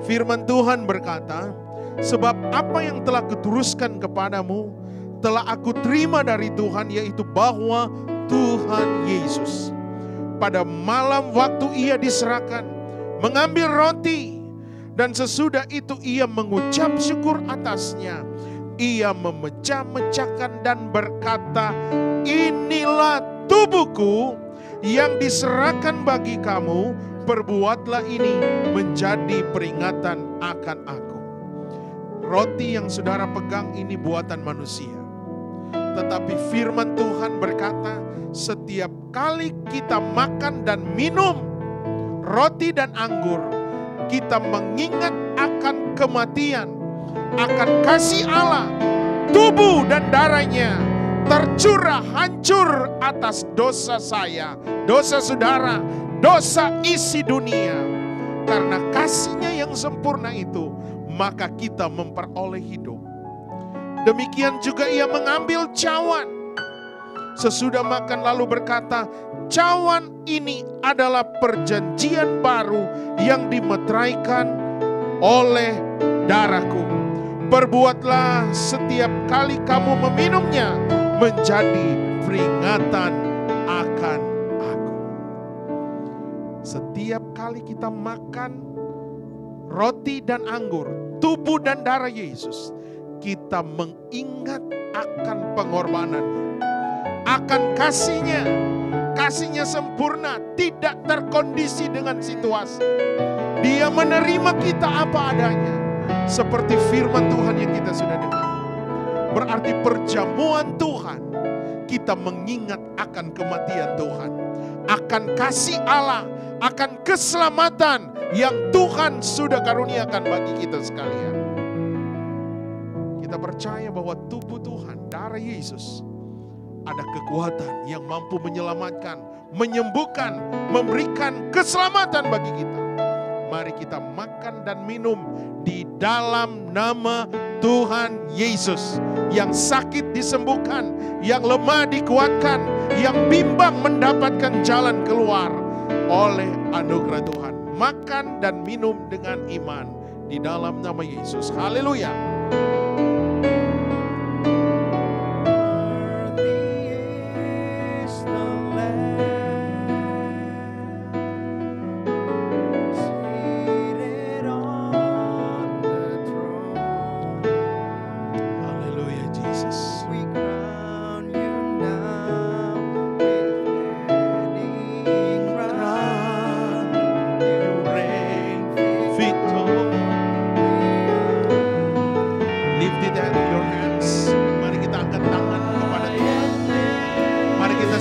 S4: firman Tuhan berkata, sebab apa yang telah kuteruskan kepadamu, telah aku terima dari Tuhan, yaitu bahwa Tuhan Yesus pada malam waktu ia diserahkan, mengambil roti, dan sesudah itu ia mengucap syukur atasnya. Ia memecah-mecahkan dan berkata, inilah tubuhku yang diserahkan bagi kamu, perbuatlah ini menjadi peringatan akan aku. Roti yang saudara pegang ini buatan manusia. Tetapi firman Tuhan berkata, setiap kali kita makan dan minum roti dan anggur, kita mengingat akan kematian, akan kasih Allah, tubuh dan darahnya tercurah hancur atas dosa saya, dosa saudara, dosa isi dunia. Karena kasih-Nya yang sempurna itu, maka kita memperoleh hidup. Demikian juga ia mengambil cawan. Sesudah makan lalu berkata, cawan ini adalah perjanjian baru yang dimeteraikan oleh darahku. Perbuatlah setiap kali kamu meminumnya menjadi peringatan akan aku. Setiap kali kita makan roti dan anggur, tubuh dan darah Yesus, kita mengingat akan pengorbanannya, akan kasih-Nya. Kasih-Nya sempurna, tidak terkondisi dengan situasi. Dia menerima kita apa adanya, seperti firman Tuhan yang kita sudah dengar. Berarti perjamuan Tuhan, kita mengingat akan kematian Tuhan, akan kasih Allah, akan keselamatan yang Tuhan sudah karuniakan bagi kita sekalian. Kita percaya bahwa tubuh Tuhan, darah Yesus, ada kekuatan yang mampu menyelamatkan, menyembuhkan, memberikan keselamatan bagi kita. Mari kita makan dan minum di dalam nama Tuhan Yesus. Yang sakit disembuhkan, yang lemah dikuatkan, yang bimbang mendapatkan jalan keluar oleh anugerah Tuhan. Makan dan minum dengan iman di dalam nama Yesus. Haleluya.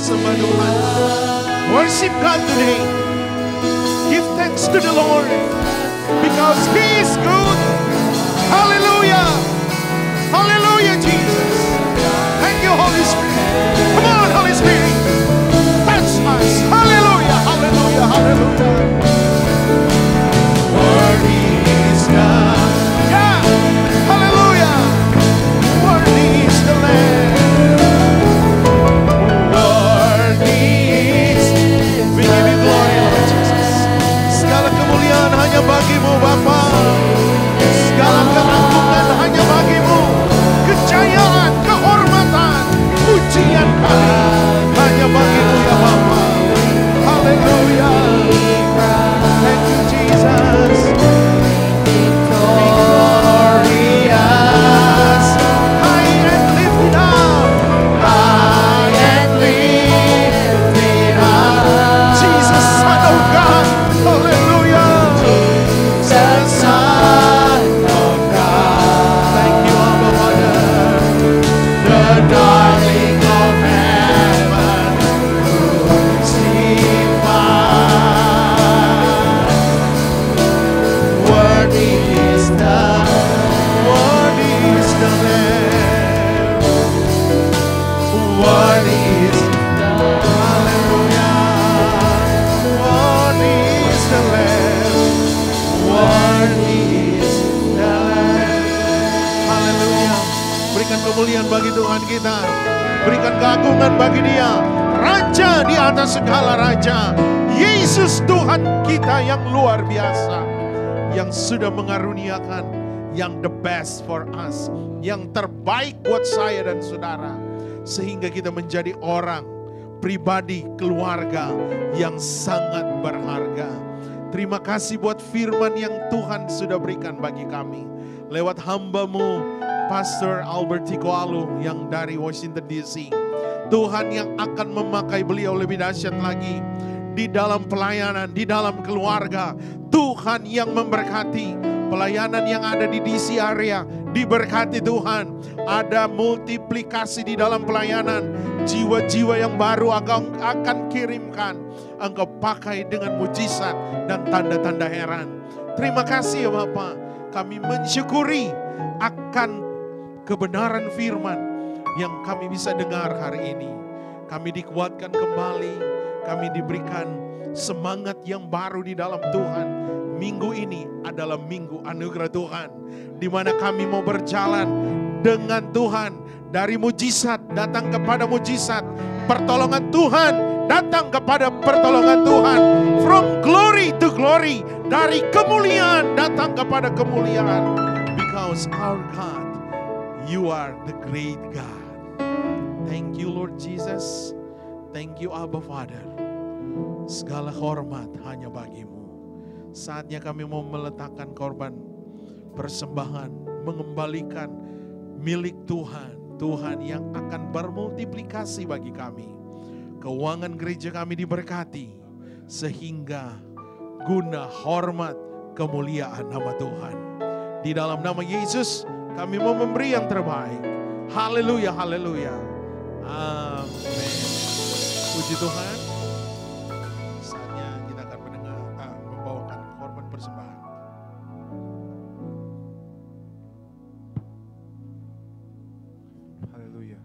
S4: Sembah Tuhan. Worship God today. Give thanks to the Lord because He is good. kemuliaan bagi Tuhan kita. Berikan keagungan bagi Dia, Raja di atas segala raja. Yesus Tuhan kita yang luar biasa, yang sudah mengaruniakan yang the best for us, yang terbaik buat saya dan saudara, sehingga kita menjadi orang, pribadi, keluarga yang sangat berharga. Terima kasih buat firman yang Tuhan sudah berikan bagi kami lewat hamba-Mu Pastor Albert Tikoalu yang dari Washington DC. Tuhan yang akan memakai beliau lebih dahsyat lagi di dalam pelayanan, di dalam keluarga. Tuhan yang memberkati pelayanan yang ada di DC area, diberkati Tuhan. Ada multiplikasi di dalam pelayanan, jiwa-jiwa yang baru akan kirimkan. Engkau pakai dengan mujizat dan tanda-tanda heran. Terima kasih ya Bapa. Kami mensyukuri akan kebenaran firman yang kami bisa dengar hari ini. Kami dikuatkan kembali, kami diberikan semangat yang baru di dalam Tuhan. Minggu ini adalah minggu anugerah Tuhan, di mana kami mau berjalan dengan Tuhan, dari mujizat datang kepada mujizat, pertolongan Tuhan datang kepada pertolongan Tuhan, from glory to glory, dari kemuliaan datang kepada kemuliaan, because our God, You are the great God. Thank you Lord Jesus, thank you Abba Father. Segala hormat hanya bagi-Mu. Saatnya kami mau meletakkan korban persembahan, mengembalikan milik Tuhan, Tuhan yang akan bermultiplikasi bagi kami. Keuangan gereja kami diberkati, sehingga guna hormat kemuliaan nama Tuhan. Di dalam nama Yesus kami mau memberi yang terbaik. Haleluya, haleluya. Amin. Puji Tuhan. Saatnya kita akan membawakan korban persembahan.
S1: Haleluya.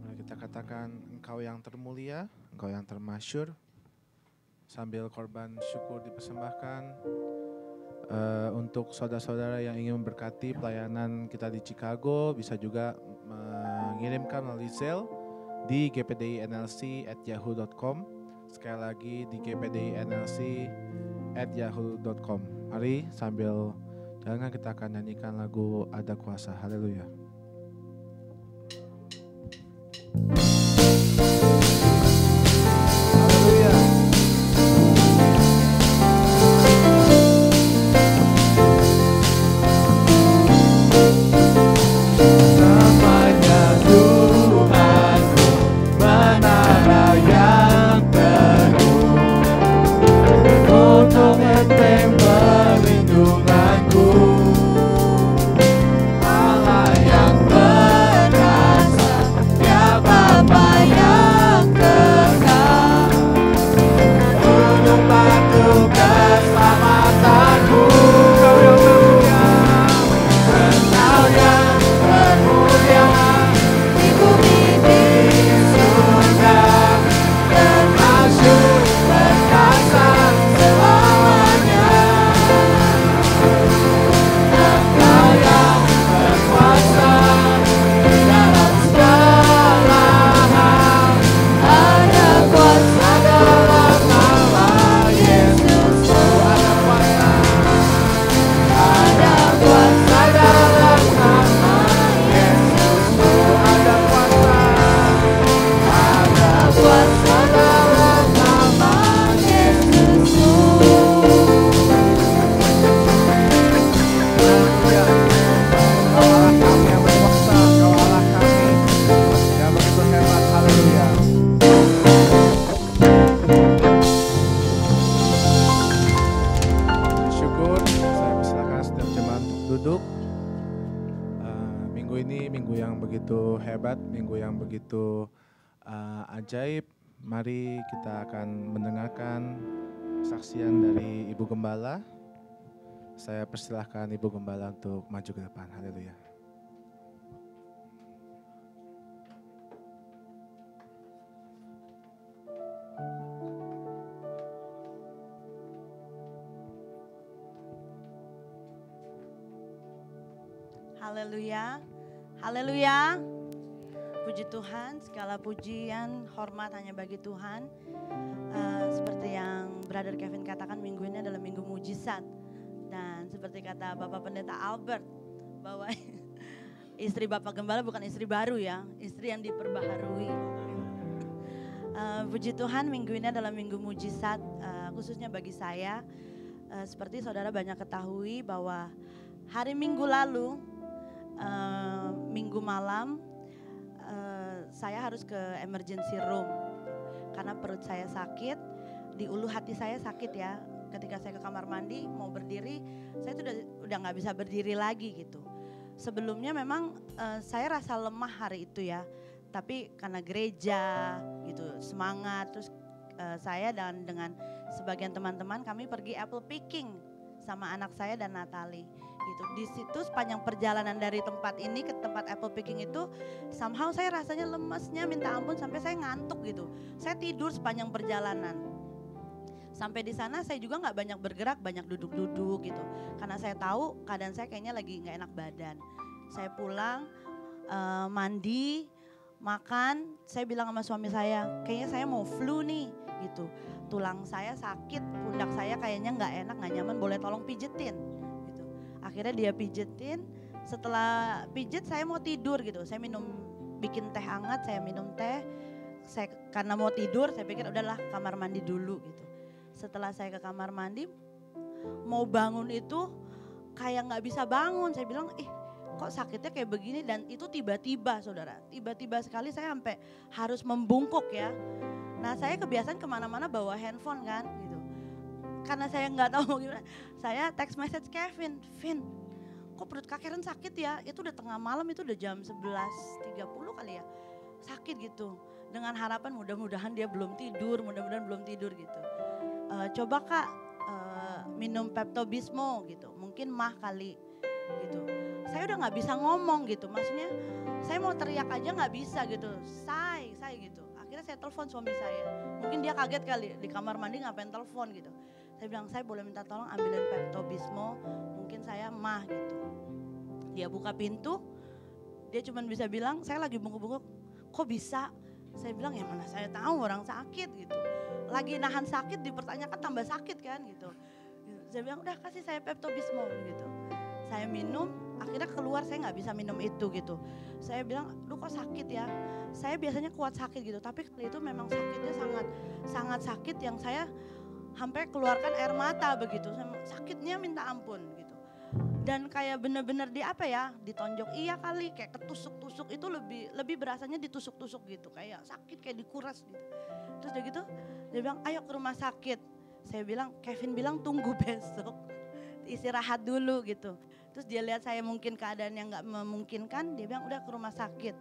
S1: Mari kita katakan, Engkau yang termulia, Engkau yang termasyur. Sambil korban syukur dipersembahkan untuk saudara-saudara yang ingin memberkati pelayanan kita di Chicago, bisa juga mengirimkan melalui Zelle di gpdinlc@yahoo.com. Sekali lagi di gpdinlc@yahoo.com. Mari sambil jalan kita akan nyanyikan lagu Ada Kuasa. Haleluya.
S5: Bapa
S1: duduk. Minggu ini minggu yang begitu hebat, minggu yang begitu ajaib. Mari kita akan mendengarkan kesaksian dari Ibu Gembala. Saya persilahkan Ibu Gembala untuk maju ke depan. Haleluya.
S5: Haleluya, haleluya. Puji Tuhan, segala pujian, hormat hanya bagi Tuhan. Seperti yang Brother Kevin katakan, minggu ini adalah minggu mujizat. Dan seperti kata Bapak Pendeta Albert, bahwa istri Bapak Gembala bukan istri baru ya, istri yang diperbaharui. Puji Tuhan, minggu ini adalah minggu mujizat, khususnya bagi saya. Seperti saudara banyak ketahui bahwa hari Minggu lalu, Minggu malam, saya harus ke emergency room karena perut saya sakit, di ulu hati saya sakit ya. Ketika saya ke kamar mandi mau berdiri, saya tuh udah nggak bisa berdiri lagi gitu. Sebelumnya memang saya rasa lemah hari itu ya, tapi karena gereja gitu semangat, terus saya dan dengan sebagian teman-teman kami pergi apple picking sama anak saya dan Natali. Gitu. Di situ sepanjang perjalanan dari tempat ini ke tempat apple picking itu somehow saya rasanya lemesnya minta ampun sampai saya ngantuk gitu. Saya tidur sepanjang perjalanan. Sampai di sana saya juga nggak banyak bergerak, banyak duduk-duduk gitu. Karena saya tahu keadaan saya kayaknya lagi nggak enak badan. Saya pulang, mandi, makan, saya bilang sama suami saya, kayaknya saya mau flu nih gitu. Tulang saya sakit, pundak saya kayaknya nggak enak, nggak nyaman, boleh tolong pijetin. Akhirnya dia pijetin, setelah pijet saya mau tidur gitu. Saya bikin teh hangat, saya minum teh. Karena mau tidur saya pikir udahlah kamar mandi dulu gitu. Setelah saya ke kamar mandi, mau bangun itu kayak gak bisa bangun. Saya bilang kok sakitnya kayak begini, dan itu tiba-tiba saudara. Tiba-tiba sekali saya sampai harus membungkuk ya. Nah saya kebiasaan kemana-mana bawa handphone kan gitu. Karena saya nggak tahu mau gimana, saya text message Kevin, Vin, kok perut Kak Karen sakit ya? Itu udah tengah malam, itu udah jam 11.30 kali ya, sakit gitu. Dengan harapan mudah-mudahan dia belum tidur, gitu. Coba Kak minum Pepto Bismol gitu, mungkin mah kali gitu. Saya udah nggak bisa ngomong gitu, maksudnya saya mau teriak aja nggak bisa gitu, say gitu. Akhirnya saya telepon suami saya, mungkin dia kaget kali di kamar mandi ngapain telepon gitu. Saya bilang, saya boleh minta tolong ambilin Pepto Bismol, mungkin saya mah gitu. Dia buka pintu, dia cuma bisa bilang, saya lagi bungkuk-bungkuk, kok bisa? Saya bilang, ya mana saya tahu orang sakit gitu. Lagi nahan sakit dipertanyakan tambah sakit kan gitu. Saya bilang, udah kasih saya Pepto Bismol gitu. Saya minum, akhirnya keluar saya nggak bisa minum itu gitu. Saya bilang, lu kok sakit ya? Saya biasanya kuat sakit gitu, tapi kali itu memang sakitnya sangat sakit yang saya sampai keluarkan air mata begitu, sakitnya minta ampun gitu. Dan kayak bener-bener ditonjok iya kali, kayak ketusuk-tusuk itu lebih berasanya ditusuk-tusuk gitu, kayak sakit kayak dikuras gitu. Terus udah gitu dia bilang ayo ke rumah sakit. Saya bilang, Kevin bilang tunggu besok, istirahat dulu gitu. Terus dia lihat saya mungkin keadaan yang gak memungkinkan, dia bilang udah ke rumah sakit.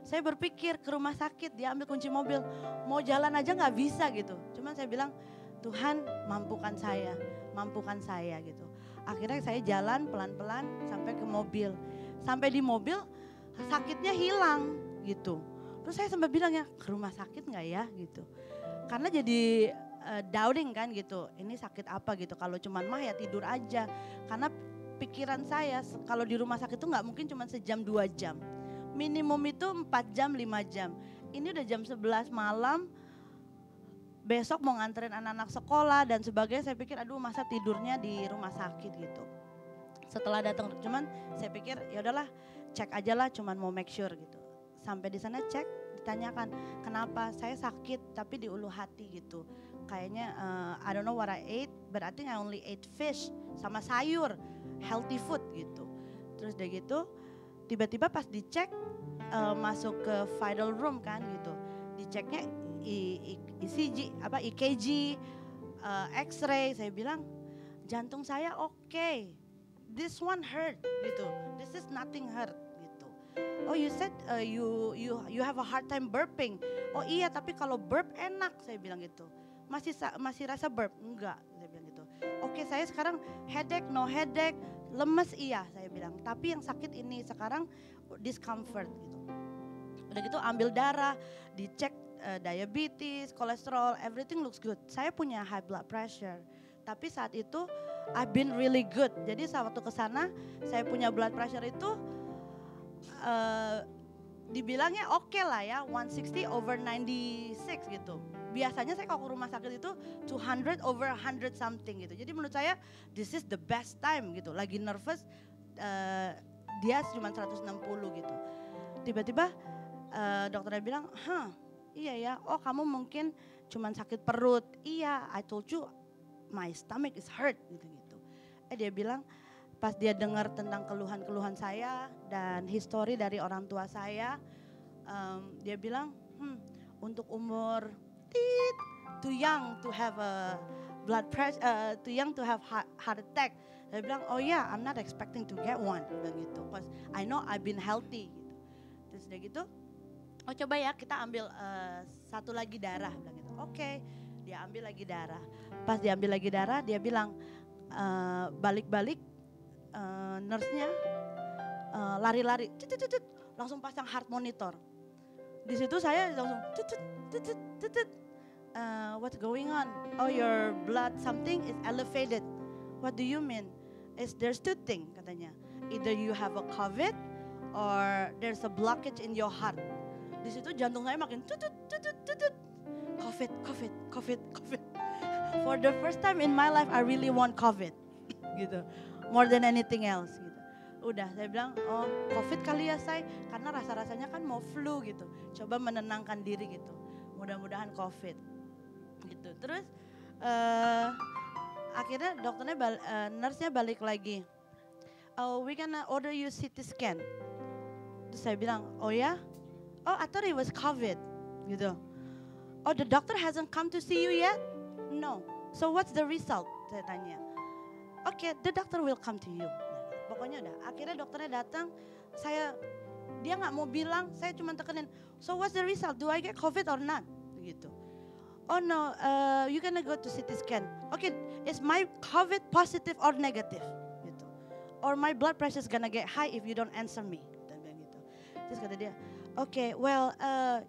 S5: Saya berpikir ke rumah sakit, dia ambil kunci mobil, mau jalan aja gak bisa gitu. Cuman saya bilang, Tuhan mampukan saya gitu. Akhirnya saya jalan pelan-pelan sampai ke mobil. Sampai di mobil sakitnya hilang gitu. Terus saya sempat bilang ya, ke rumah sakit gak ya gitu. Karena jadi doubting kan gitu, ini sakit apa gitu. Kalau cuman mah ya tidur aja. Karena pikiran saya kalau di rumah sakit itu gak mungkin cuma sejam 2 jam. Minimum itu 4 jam 5 jam. Ini udah jam 11 malam. Besok mau nganterin anak-anak sekolah dan sebagainya, saya pikir aduh masa tidurnya di rumah sakit gitu. Setelah datang cuman saya pikir ya udahlah cek aja lah, cuman mau make sure gitu. Sampai di sana cek, ditanyakan kenapa saya sakit tapi di ulu hati gitu. Kayaknya I don't know what I ate, but I think I only ate fish sama sayur, healthy food gitu. Terus udah gitu tiba-tiba pas dicek masuk ke vital room kan gitu. Diceknya ECG, EKG, X-ray, saya bilang jantung saya oke. this one hurt gitu. This is nothing hurt gitu. Oh you said you have a hard time burping. Oh iya tapi kalau burp enak saya bilang gitu. Masih rasa burp? Enggak saya bilang gitu. Oke saya sekarang headache, no headache, lemes iya saya bilang. Tapi yang sakit ini sekarang discomfort gitu. Udah gitu ambil darah, dicek diabetes, kolesterol, everything looks good. Saya punya high blood pressure. Tapi saat itu I've been really good. Jadi saat waktu ke sana saya punya blood pressure itu dibilangnya oke lah ya, 160/96 gitu. Biasanya saya kalau ke rumah sakit itu 200/100 something gitu. Jadi menurut saya this is the best time gitu. Lagi nervous dia cuma 160 gitu. Tiba-tiba dokternya bilang, iya ya, oh kamu mungkin cuma sakit perut. Iya, I told you my stomach is hurt gitu-gitu. Dia bilang pas dia dengar tentang keluhan-keluhan saya dan histori dari orang tua saya, dia bilang, untuk umur too young to have a blood pressure, too young to have heart attack. Dia bilang, oh yeah, I'm not expecting to get one, gitu. Cause I know I've been healthy. Gitu. Terus dia gitu, oh coba ya kita ambil satu lagi darah, bilang gitu. Oke, dia ambil lagi darah. Pas dia ambil lagi darah, dia bilang balik-balik nurse-nya lari-lari, langsung pasang heart monitor. Di situ saya langsung what's going on? Oh your blood something is elevated. What do you mean? There's two things katanya. Either you have a COVID or there's a blockage in your heart. Di situ jantung saya makin COVID. For the first time in my life I really want COVID gitu. More than anything else gitu. Udah saya bilang, oh COVID kali ya saya, karena rasa-rasanya kan mau flu gitu. Coba menenangkan diri gitu. Mudah-mudahan COVID gitu. Terus akhirnya dokternya nurse-nya balik lagi. Oh, we gonna order you CT scan. Terus saya bilang, oh ya? Oh, I thought it was COVID gitu. Oh, the doctor hasn't come to see you yet? No. So what's the result? Saya tanya. Okay, the doctor will come to you. Pokoknya udah. Akhirnya dokternya datang. Dia nggak mau bilang. Saya cuma tekenin. So what's the result? Do I get COVID or not? Gitu. Oh no, you gonna go to CT scan. Okay, is my COVID positive or negative? Gitu. Or my blood pressure is gonna get high if you don't answer me. Gitu. Terus kata dia, okay, well,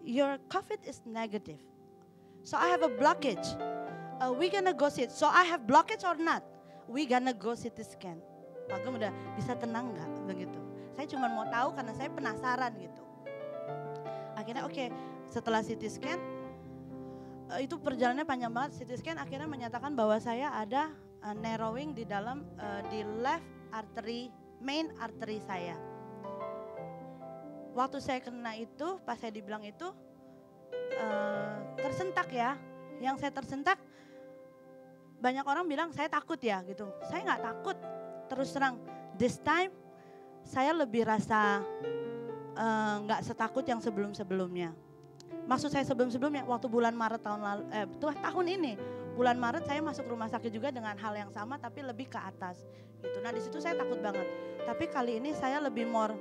S5: your COVID is negative. So I have a blockage. We gonna go CT. So I have blockage or not? We gonna go CT scan. Pak Gem udah bisa tenang nggak? Begitu. Saya cuma mau tahu karena saya penasaran gitu. Akhirnya oke, setelah CT scan, itu perjalanannya panjang banget. CT scan akhirnya menyatakan bahwa saya ada narrowing di dalam di left artery, main artery saya. Waktu saya kena itu, pas saya dibilang itu tersentak ya. Yang saya tersentak, banyak orang bilang saya takut ya gitu. Saya nggak takut. Terus terang, this time saya lebih rasa nggak setakut yang sebelum-sebelumnya. Maksud saya sebelum-sebelumnya, waktu bulan Maret tahun ini, bulan Maret saya masuk rumah sakit juga dengan hal yang sama tapi lebih ke atas gitu. Nah di situ saya takut banget. Tapi kali ini saya lebih more,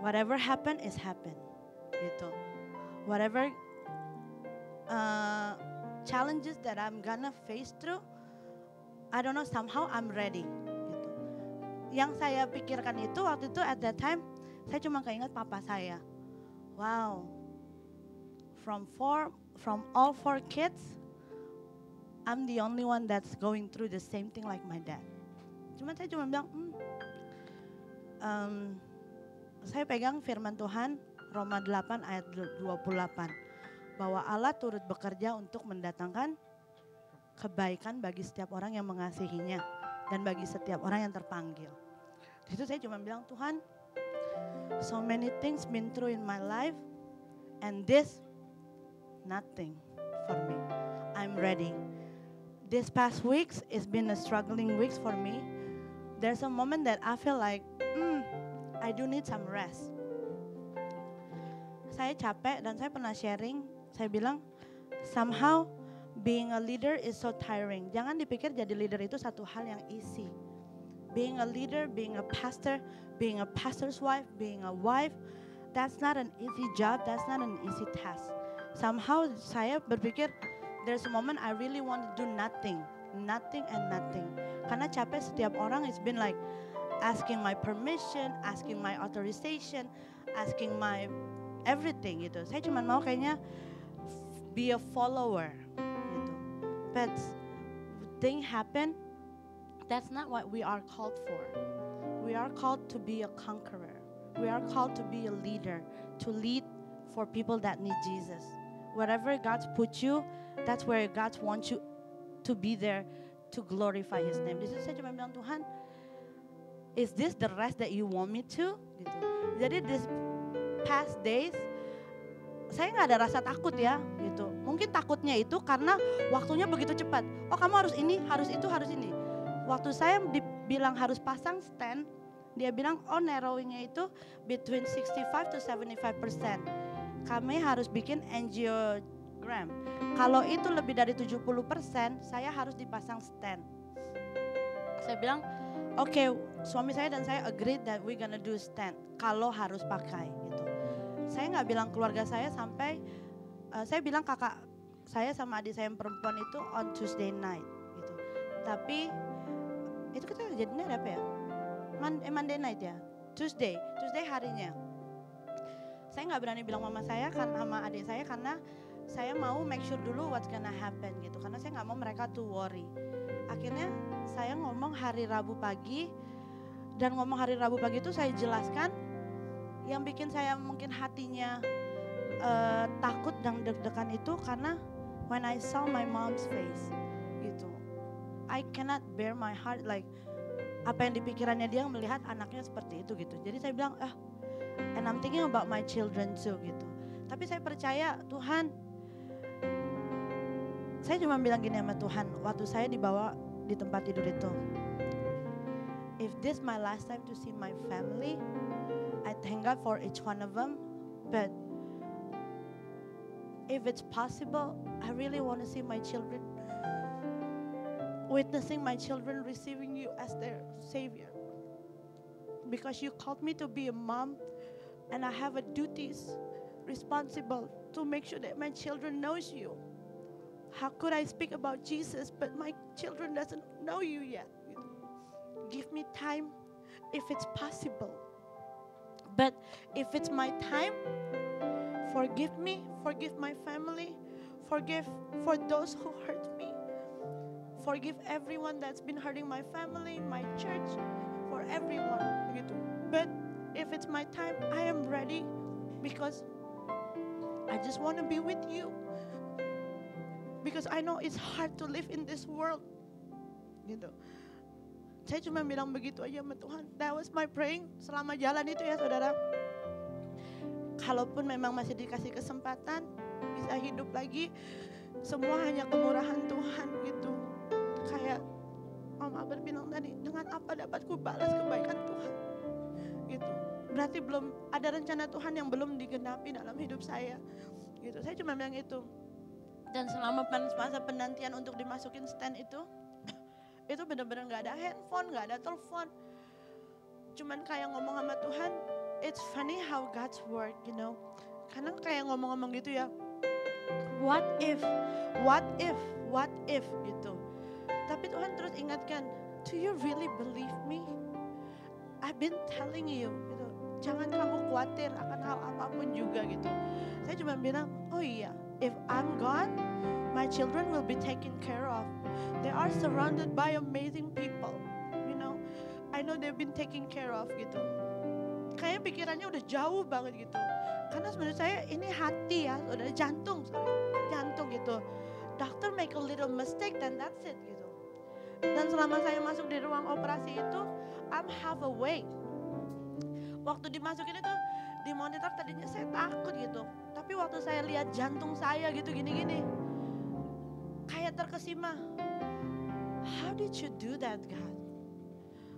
S5: whatever happen is happen gitu. Whatever challenges that I'm gonna face through, I don't know, somehow I'm ready gitu. Yang saya pikirkan itu waktu itu at that time, saya cuma keinget papa saya. Wow. From all four kids, I'm the only one that's going through the same thing like my dad. Saya cuma bilang, saya pegang firman Tuhan Roma 8 ayat 28. Bahwa Allah turut bekerja untuk mendatangkan kebaikan bagi setiap orang yang mengasihinya. Dan bagi setiap orang yang terpanggil. Di situ saya cuma bilang, Tuhan, so many things been through in my life. And this, nothing for me. I'm ready. This past weeks, it's been a struggling weeks for me. There's a moment that I feel like, I do need some rest. Saya capek dan saya pernah sharing, saya bilang, somehow being a leader is so tiring. Jangan dipikir jadi leader itu satu hal yang easy. being a leader, being a pastor's wife, being a wife, that's not an easy job, that's not an easy task. Somehow saya berpikir, there's a moment I really want to do nothing and nothing. Karena capek setiap orang, it's been like asking my permission, asking my authorization, asking my everything gitu. Saya cuma mau kayaknya be a follower gitu. But thing happen, that's not what we are called for. We are called to be a conqueror. We are called to be a leader, to lead for people that need Jesus. Wherever God's put you, that's where God wants you to be there to glorify His name. Di situ saya cuma bilang, Tuhan, is this the rest that you want me to? Gitu. Jadi this past days, saya nggak ada rasa takut ya, gitu. Mungkin takutnya itu karena waktunya begitu cepat. Oh, kamu harus ini, harus itu, harus ini. Waktu saya dibilang harus pasang stand, dia bilang, oh narrowingnya itu between 65 to 75%. Kami harus bikin angiogram. Kalau itu lebih dari 70%, saya harus dipasang stand. Saya bilang, oke, suami saya dan saya agree that we gonna do stand. Kalau harus pakai gitu. Saya nggak bilang keluarga saya sampai, saya bilang kakak saya sama adik saya yang perempuan itu on Tuesday night gitu. Tapi itu kita jadinya ada apa ya? Monday night ya, Tuesday harinya. Saya nggak berani bilang mama saya karena sama adik saya karena saya mau make sure dulu what's gonna happen gitu. Karena saya nggak mau mereka to worry. Akhirnya saya ngomong hari Rabu pagi, dan ngomong hari Rabu pagi itu saya jelaskan yang bikin saya mungkin hatinya takut dan deg-degan itu karena when I saw my mom's face gitu. I cannot bear my heart like apa yang di pikirannya dia melihat anaknya seperti itu gitu. Jadi saya bilang, and I'm thinking about my children too gitu. Tapi saya percaya Tuhan, saya cuma bilang gini sama Tuhan waktu saya dibawa di tempat tidur itu. If this my last time to see my family, I thank God for each one of them. But if it's possible, I really want to see my children, witnessing my children receiving you as their Savior. Because you called me to be a mom, and I have a duties responsible to make sure that my children knows you. How could I speak about Jesus but my children doesn't know you yet? Give me time if it's possible. But if it's my time, forgive me, forgive my family, forgive for those who hurt me. Forgive everyone that's been hurting my family, my church, for everyone. Gitu. But if it's my time, I am ready because I just want to be with you. Because I know it's hard to live in this world. Gitu. Saya cuma bilang begitu aja sama Tuhan. That was my praying selama jalan itu ya saudara. Kalaupun memang masih dikasih kesempatan, bisa hidup lagi, semua hanya kemurahan Tuhan gitu. Kayak Mama Albert bilang tadi, dengan apa dapat ku balas kebaikan Tuhan? Gitu. Berarti belum ada rencana Tuhan yang belum digenapi dalam hidup saya. Gitu. Saya cuma bilang itu. Dan selama masa penantian untuk dimasukin stand itu benar-benar nggak ada handphone, nggak ada telepon. Cuman kayak ngomong sama Tuhan, it's funny how God's work, you know. Karena kayak ngomong-ngomong gitu ya, what if gitu. Tapi Tuhan terus ingatkan, do you really believe me? I've been telling you, gitu. Jangan kamu khawatir akan hal apapun juga gitu. Saya cuma bilang, oh iya, if I'm gone, my children will be taken care of. They are surrounded by amazing people, you know. I know they've been taken care of gitu. Kayaknya pikirannya udah jauh banget gitu. Karena sebenarnya saya ini hati ya, udah jantung gitu. Doctor make a little mistake dan that's it gitu. Dan selama saya masuk di ruang operasi itu, I'm half awake. Waktu dimasukin itu di monitor tadinya saya takut gitu. Tapi waktu saya lihat jantung saya gitu gini-gini, kayak terkesima. How did you do that, God?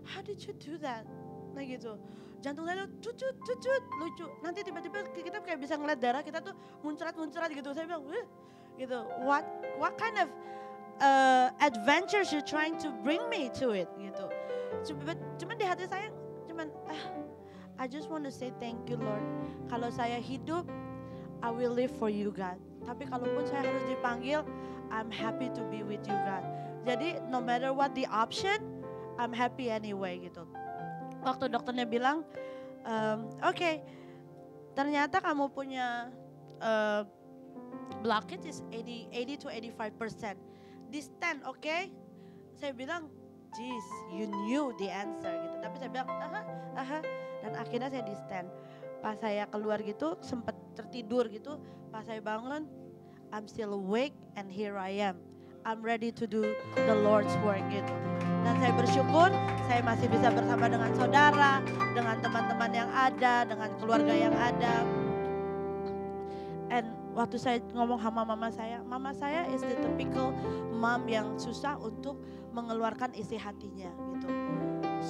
S5: How did you do that? Nah gitu. Jantung saya cucut, lucu. Nanti tiba-tiba kita kayak bisa ngeliat darah kita tuh muncrat gitu. Saya bilang, gitu. What kind of adventures you trying to bring me to it gitu. Cuman di hati saya I just want to say thank you Lord. Kalau saya hidup, I will live for you God. Tapi kalaupun saya harus dipanggil, I'm happy to be with you God. Jadi no matter what the option, I'm happy anyway gitu. Waktu dokternya bilang, oke, ternyata kamu punya blockage is 80 to 85%. Di stand, oke? Saya bilang, jeez, you knew the answer gitu. Tapi saya bilang, dan akhirnya saya di stand. Pas saya keluar gitu, sempat tertidur gitu. Pas saya bangun, I'm still awake and here I am. I'm ready to do the Lord's work gitu. Dan saya bersyukur saya masih bisa bersama dengan saudara, dengan teman-teman yang ada, dengan keluarga yang ada. And waktu saya ngomong sama mama saya is the typical mom yang susah untuk mengeluarkan isi hatinya gitu.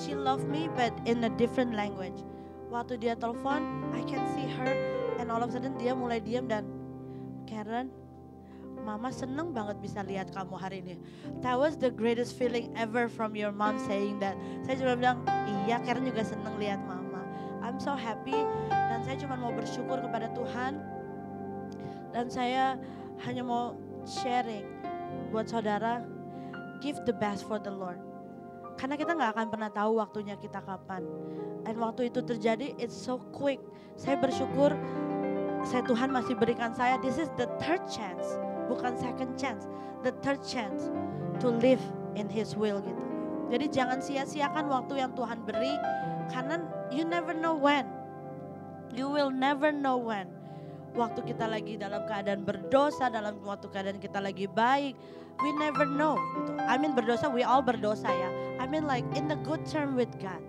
S5: She love me but in a different language. Waktu dia telepon, I can see her and all of a sudden dia mulai diam dan Karen, Mama seneng banget bisa lihat kamu hari ini. That was the greatest feeling ever from your mom saying that. Saya cuma bilang, iya Karen juga seneng lihat Mama. I'm so happy dan saya cuma mau bersyukur kepada Tuhan. Dan saya hanya mau sharing buat saudara, give the best for the Lord. Karena kita gak akan pernah tahu waktunya kita kapan. Dan waktu itu terjadi, it's so quick. Saya bersyukur, Tuhan masih berikan saya, this is the third chance. Bukan second chance, the third chance to live in His will gitu. Jadi jangan sia-siakan waktu yang Tuhan beri, karena you never know when. You will never know when. Waktu kita lagi dalam keadaan berdosa, dalam waktu keadaan kita lagi baik, we never know gitu. I mean berdosa, we all berdosa ya. I mean like in the good term with God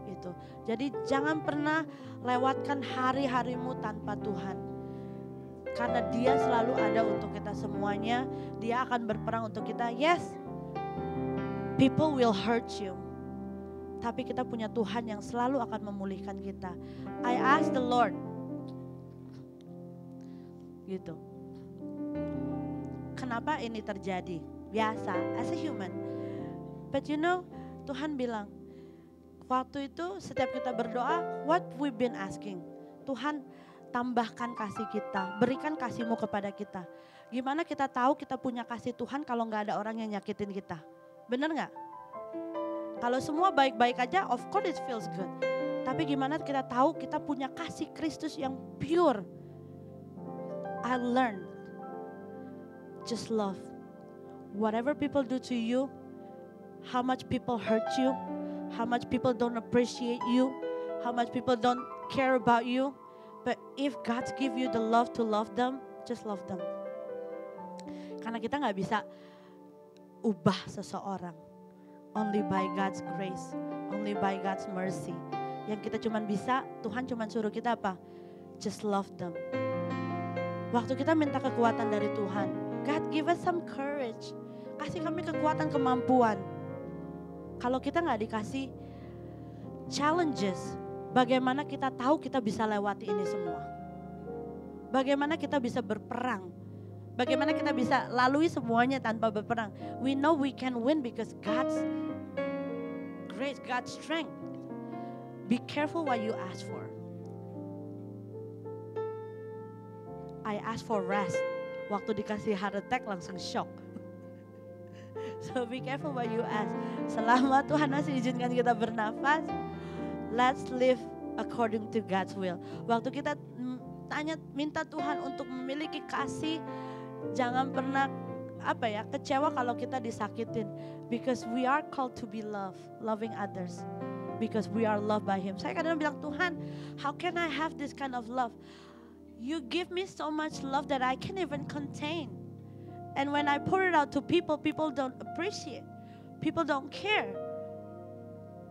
S5: gitu. Jadi jangan pernah lewatkan hari-harimu tanpa Tuhan. Karena Dia selalu ada untuk kita semuanya. Dia akan berperang untuk kita. Yes, people will hurt you. Tapi kita punya Tuhan yang selalu akan memulihkan kita. I ask the Lord. Gitu. Kenapa ini terjadi? Biasa, as a human. But you know, Tuhan bilang, waktu itu setiap kita berdoa, what we've been asking. Tuhan, tambahkan kasih kita, berikan kasih-Mu kepada kita. Gimana kita tahu kita punya kasih Tuhan kalau gak ada orang yang nyakitin kita? Bener gak? Kalau semua baik-baik aja, of course it feels good. Tapi gimana kita tahu kita punya kasih Kristus yang pure? I learned, just love. Whatever people do to you, how much people hurt you, how much people don't appreciate you, how much people don't care about you. But if God give you the love to love them, just love them. Karena kita gak bisa ubah seseorang. Only by God's grace, only by God's mercy. Yang kita cuman bisa, Tuhan cuman suruh kita apa? Just love them. Waktu kita minta kekuatan dari Tuhan, God give us some courage. Kasih kami kekuatan, kemampuan. Kalau kita gak dikasih challenges, bagaimana kita tahu kita bisa lewati ini semua? Bagaimana kita bisa berperang? Bagaimana kita bisa lalui semuanya tanpa berperang? We know we can win because God's grace, God's strength. Be careful what you ask for. I ask for rest. Waktu dikasih heart attack langsung shock. So be careful what you ask. Selama Tuhan masih izinkan kita bernafas, let's live according to God's will. Waktu kita minta Tuhan untuk memiliki kasih, jangan pernah kecewa kalau kita disakitin. Because we are called to be loved, loving others. Because we are loved by Him. Saya kadang bilang, Tuhan, how can I have this kind of love? You give me so much love that I can't even contain. And when I pour it out to people, people don't appreciate. People don't care.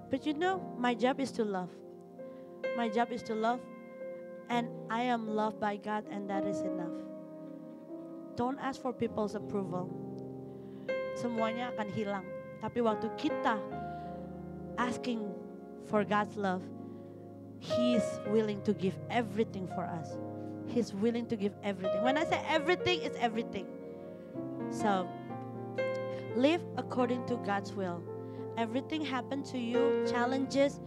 S5: But you know, my job is to love. My job is to love. And I am loved by God and that is enough. Don't ask for people's approval. Semuanya akan hilang. Tapi waktu kita asking for God's love, He is willing to give everything for us. He's willing to give everything. When I say everything, it's everything. So, live according to God's will. everything happen to you, challenges,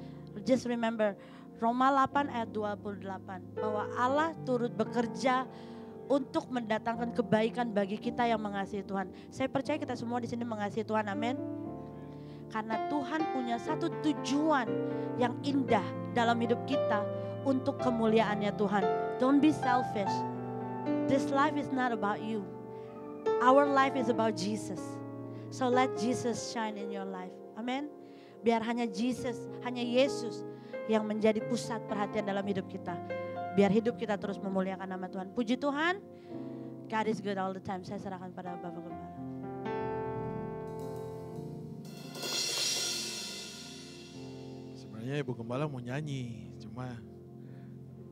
S5: just remember Roma 8 ayat 28 bahwa Allah turut bekerja untuk mendatangkan kebaikan bagi kita yang mengasihi Tuhan. Saya percaya kita semua di sini mengasihi Tuhan, amin. Karena Tuhan punya satu tujuan yang indah dalam hidup kita untuk kemuliaannya Tuhan. Don't be selfish. This life is not about you. Our life is about Jesus. So let Jesus shine in your life. Amin. Biar hanya Jesus, hanya Yesus yang menjadi pusat perhatian dalam hidup kita. Biar hidup kita terus memuliakan nama Tuhan. Puji Tuhan. God is good all the time. Saya serahkan pada Bapak Gembala.
S4: Sebenarnya Ibu Gembala mau nyanyi, cuma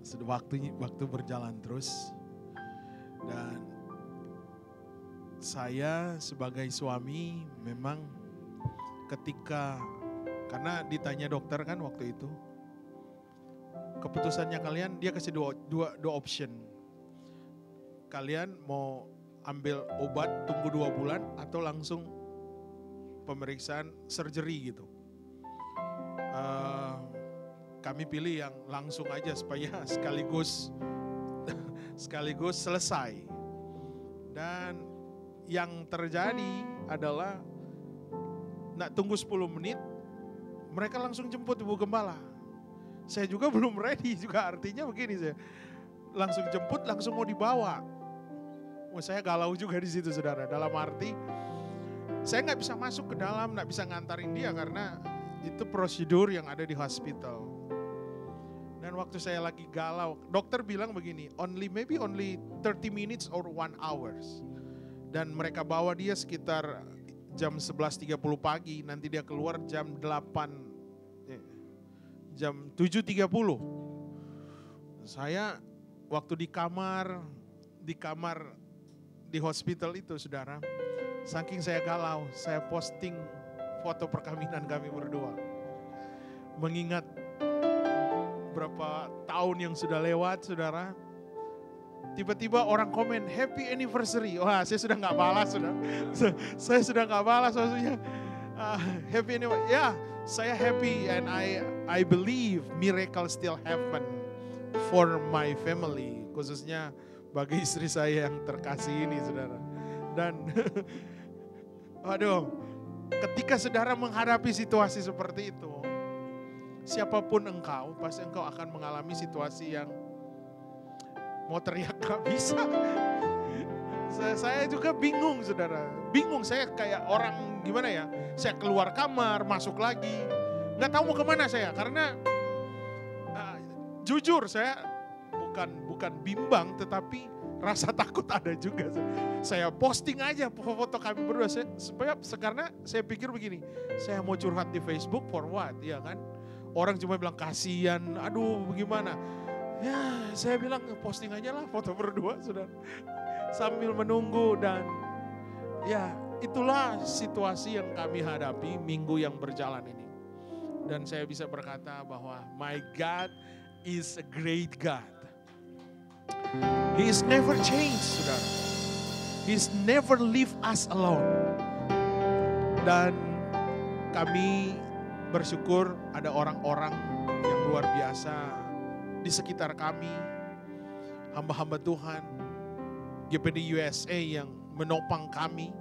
S4: sudah waktu berjalan terus. Dan saya sebagai suami memang ketika, karena ditanya dokter kan waktu itu, keputusannya kalian, dia kasih dua option. Kalian mau ambil obat tunggu 2 bulan atau langsung pemeriksaan surgery gitu. Kami pilih yang langsung aja supaya sekaligus selesai. Dan yang terjadi adalah nak tunggu 10 menit, mereka langsung jemput Ibu Gembala. Saya juga belum ready juga, artinya begini, saya langsung jemput, langsung mau dibawa. Saya galau juga di situ saudara, dalam arti saya nggak bisa masuk ke dalam, nggak bisa ngantarin dia karena itu prosedur yang ada di hospital. Dan waktu saya lagi galau, dokter bilang begini, maybe only 30 minutes or 1 hours. Dan mereka bawa dia sekitar jam 11.30 pagi, nanti dia keluar jam 7.30. Saya waktu di kamar di hospital itu saudara, saking saya galau, saya posting foto perkawinan kami berdua. Mengingat berapa tahun yang sudah lewat saudara, tiba-tiba orang komen happy anniversary. Wah, saya sudah nggak balas sudah. Saya sudah nggak balas maksudnya. Happy anniversary. Ya, saya happy and I believe miracle still happen for my family, khususnya bagi istri saya yang terkasih ini saudara. Dan waduh, ketika saudara menghadapi situasi seperti itu, siapapun engkau, pasti engkau akan mengalami situasi yang mau teriak gak bisa. Saya juga bingung saudara, bingung, saya kayak orang gimana ya, saya keluar kamar, masuk lagi, gak tahu mau kemana saya, karena jujur saya bukan bimbang, tetapi rasa takut ada juga. Saya posting aja foto kami berdua, karena saya pikir begini, saya mau curhat di Facebook for what, ya kan? Orang cuma bilang kasihan, aduh bagaimana. Ya saya bilang posting aja lah foto berdua saudara. Sambil menunggu, dan ya itulah situasi yang kami hadapi minggu yang berjalan ini. Dan saya bisa berkata bahwa my God is a great God. He is never changed, saudara. He's never leave us alone. Dan kami bersyukur ada orang-orang yang luar biasa di sekitar kami, hamba-hamba Tuhan, GPD USA yang menopang kami.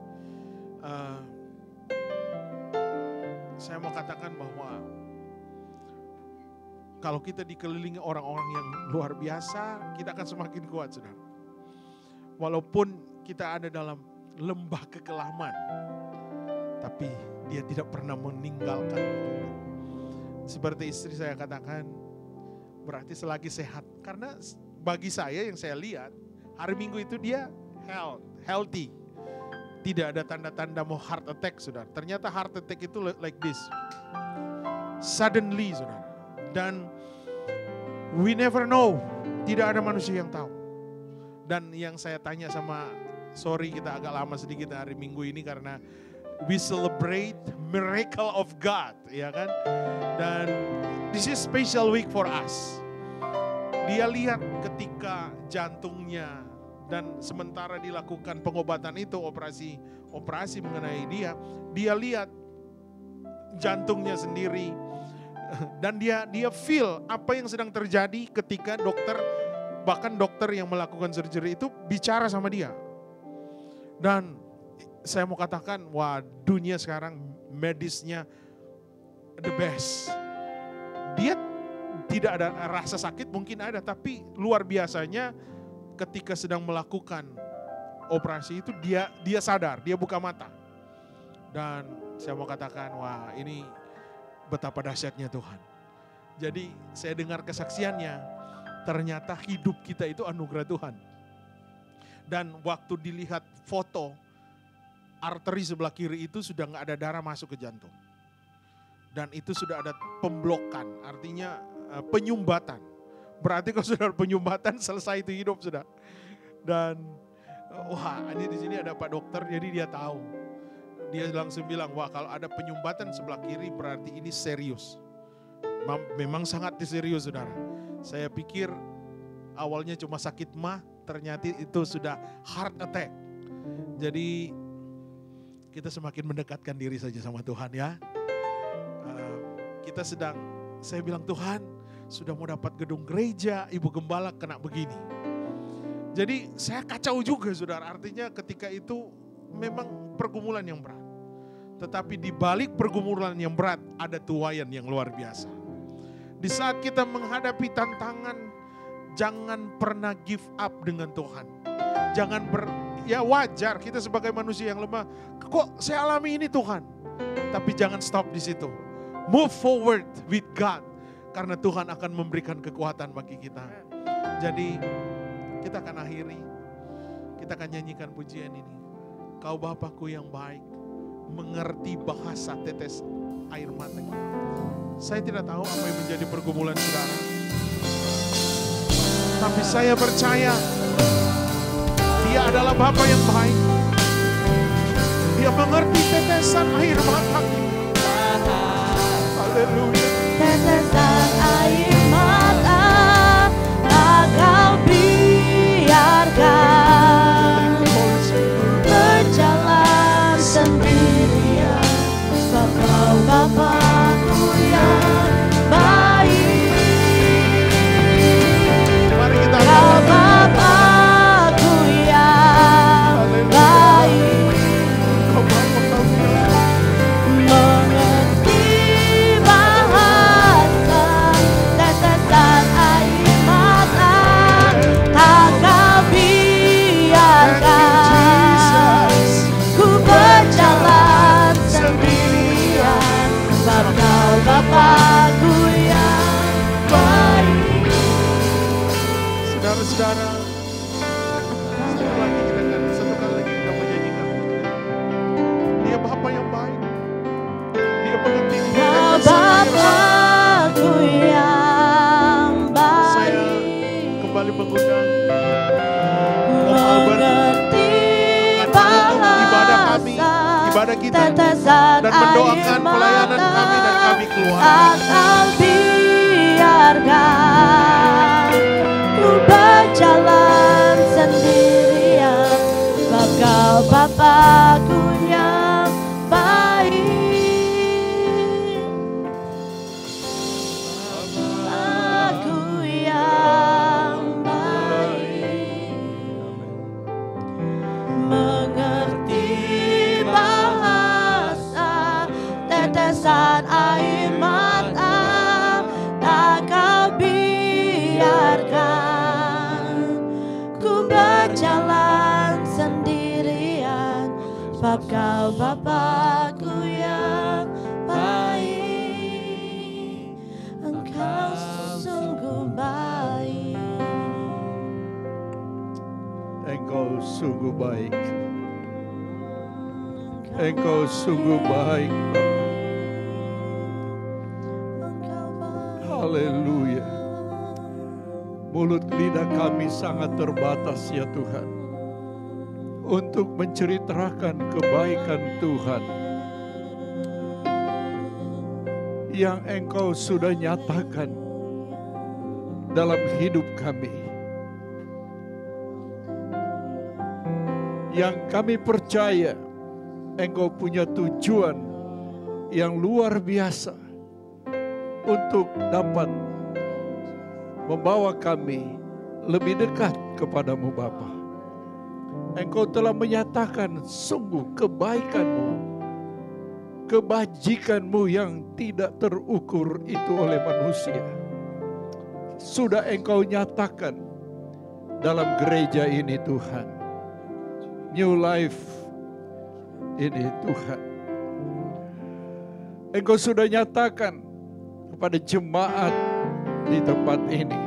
S4: Saya mau katakan bahwa kalau kita dikelilingi orang-orang yang luar biasa, kita akan semakin kuat, saudara. Walaupun kita ada dalam lembah kekelaman, tapi dia tidak pernah meninggalkan kita. Seperti istri saya katakan, berarti selagi sehat. Karena bagi saya yang saya lihat, hari Minggu itu dia healthy. Tidak ada tanda-tanda mau heart attack, saudara. Ternyata heart attack itu like this. Suddenly, saudara. Dan we never know, tidak ada manusia yang tahu. Dan yang saya tanya sama, sorry kita agak lama sedikit hari Minggu ini karena we celebrate miracle of God, ya kan? Dan this is special week for us. Dia lihat ketika jantungnya, dan sementara dilakukan pengobatan itu, operasi mengenai dia lihat jantungnya sendiri. Dan dia feel apa yang sedang terjadi ketika bahkan dokter yang melakukan surgery itu bicara sama dia. Dan saya mau katakan, wah, dunia sekarang medisnya the best. Dia tidak ada rasa sakit, mungkin ada, tapi luar biasanya ketika sedang melakukan operasi itu dia sadar, dia buka mata. Dan saya mau katakan, wah, ini betapa dahsyatnya Tuhan. Jadi saya dengar kesaksiannya, ternyata hidup kita itu anugerah Tuhan. Dan waktu dilihat foto, arteri sebelah kiri itu sudah nggak ada darah masuk ke jantung. Dan itu sudah ada pemblokan, artinya penyumbatan. Berarti kalau sudah ada penyumbatan, selesai itu hidup sudah. Dan wah, ini di sini ada Pak Dokter, jadi dia tahu. Dia langsung bilang, wah, kalau ada penyumbatan sebelah kiri berarti ini serius. Memang sangat serius, saudara. Saya pikir awalnya cuma sakit mah, ternyata itu sudah heart attack. Jadi kita semakin mendekatkan diri saja sama Tuhan ya. Saya bilang, Tuhan sudah mau dapat gedung gereja, ibu gembala kena begini. Jadi saya kacau juga, saudara. Artinya ketika itu memang pergumulan yang berat. Tetapi di balik pergumulan yang berat ada tuaian yang luar biasa. Di saat kita menghadapi tantangan, jangan pernah give up dengan Tuhan. Ya wajar, kita sebagai manusia yang lemah, kok saya alami ini Tuhan. Tapi jangan stop di situ. Move forward with God. Karena Tuhan akan memberikan kekuatan bagi kita. Jadi kita akan akhiri, kita akan nyanyikan pujian ini. Kau Bapakku yang baik, mengerti bahasa tetes air mata kita. Saya tidak tahu apa yang menjadi pergumulan saudara. Tapi saya percaya Dia adalah Bapa yang baik. Dia mengerti tetesan air mata kita. Haleluya.
S5: Tetesan air mata tak kau biarkan berjalan sendirian. Bapakku yang baik,
S4: Mari kita
S5: Kau Bapakku yang baik, mengerti bahasa tetesan air mata tak kau biarkan ku berjalan sendirian. Sebab Kau Bapakku yang baik.
S4: Saudara-saudara, satu kali lagi kita menyanyikan. Dia Bapa yang baik. Dia mengerti
S5: Kau
S4: tetesan air mata.
S5: Bapakku yang
S4: Saya
S5: baik,
S4: kembali mengundang Om Albert
S5: mengerti
S4: akan menutup ibadah kita
S5: tetesan
S4: dan mendoakan
S5: air
S4: pelayanan
S5: mata
S4: kami dan kami keluarga.
S5: Atau biarkan ku berjalan sendirian. Sebab Kau Bapakku yang baik, Bapakku yang baik, mengerti bahasa tetesan air mata tak Kau biarkan ku berjalan sendirian. Sebab Kau Bapakku yang baik, Engkau sungguh baik.
S3: Engkau sungguh baik. Engkau sungguh baik. Haleluya. Mulut lidah kami sangat terbatas ya Tuhan, untuk menceritakan kebaikan Tuhan yang Engkau sudah nyatakan dalam hidup kami. Yang kami percaya Engkau punya tujuan yang luar biasa untuk dapat membawa kami lebih dekat kepadamu Bapa. Engkau telah menyatakan sungguh kebaikan-Mu, kebajikan-Mu yang tidak terukur itu oleh manusia. Sudah Engkau nyatakan dalam gereja ini Tuhan. New life ini Tuhan. Engkau sudah nyatakan kepada jemaat di tempat ini.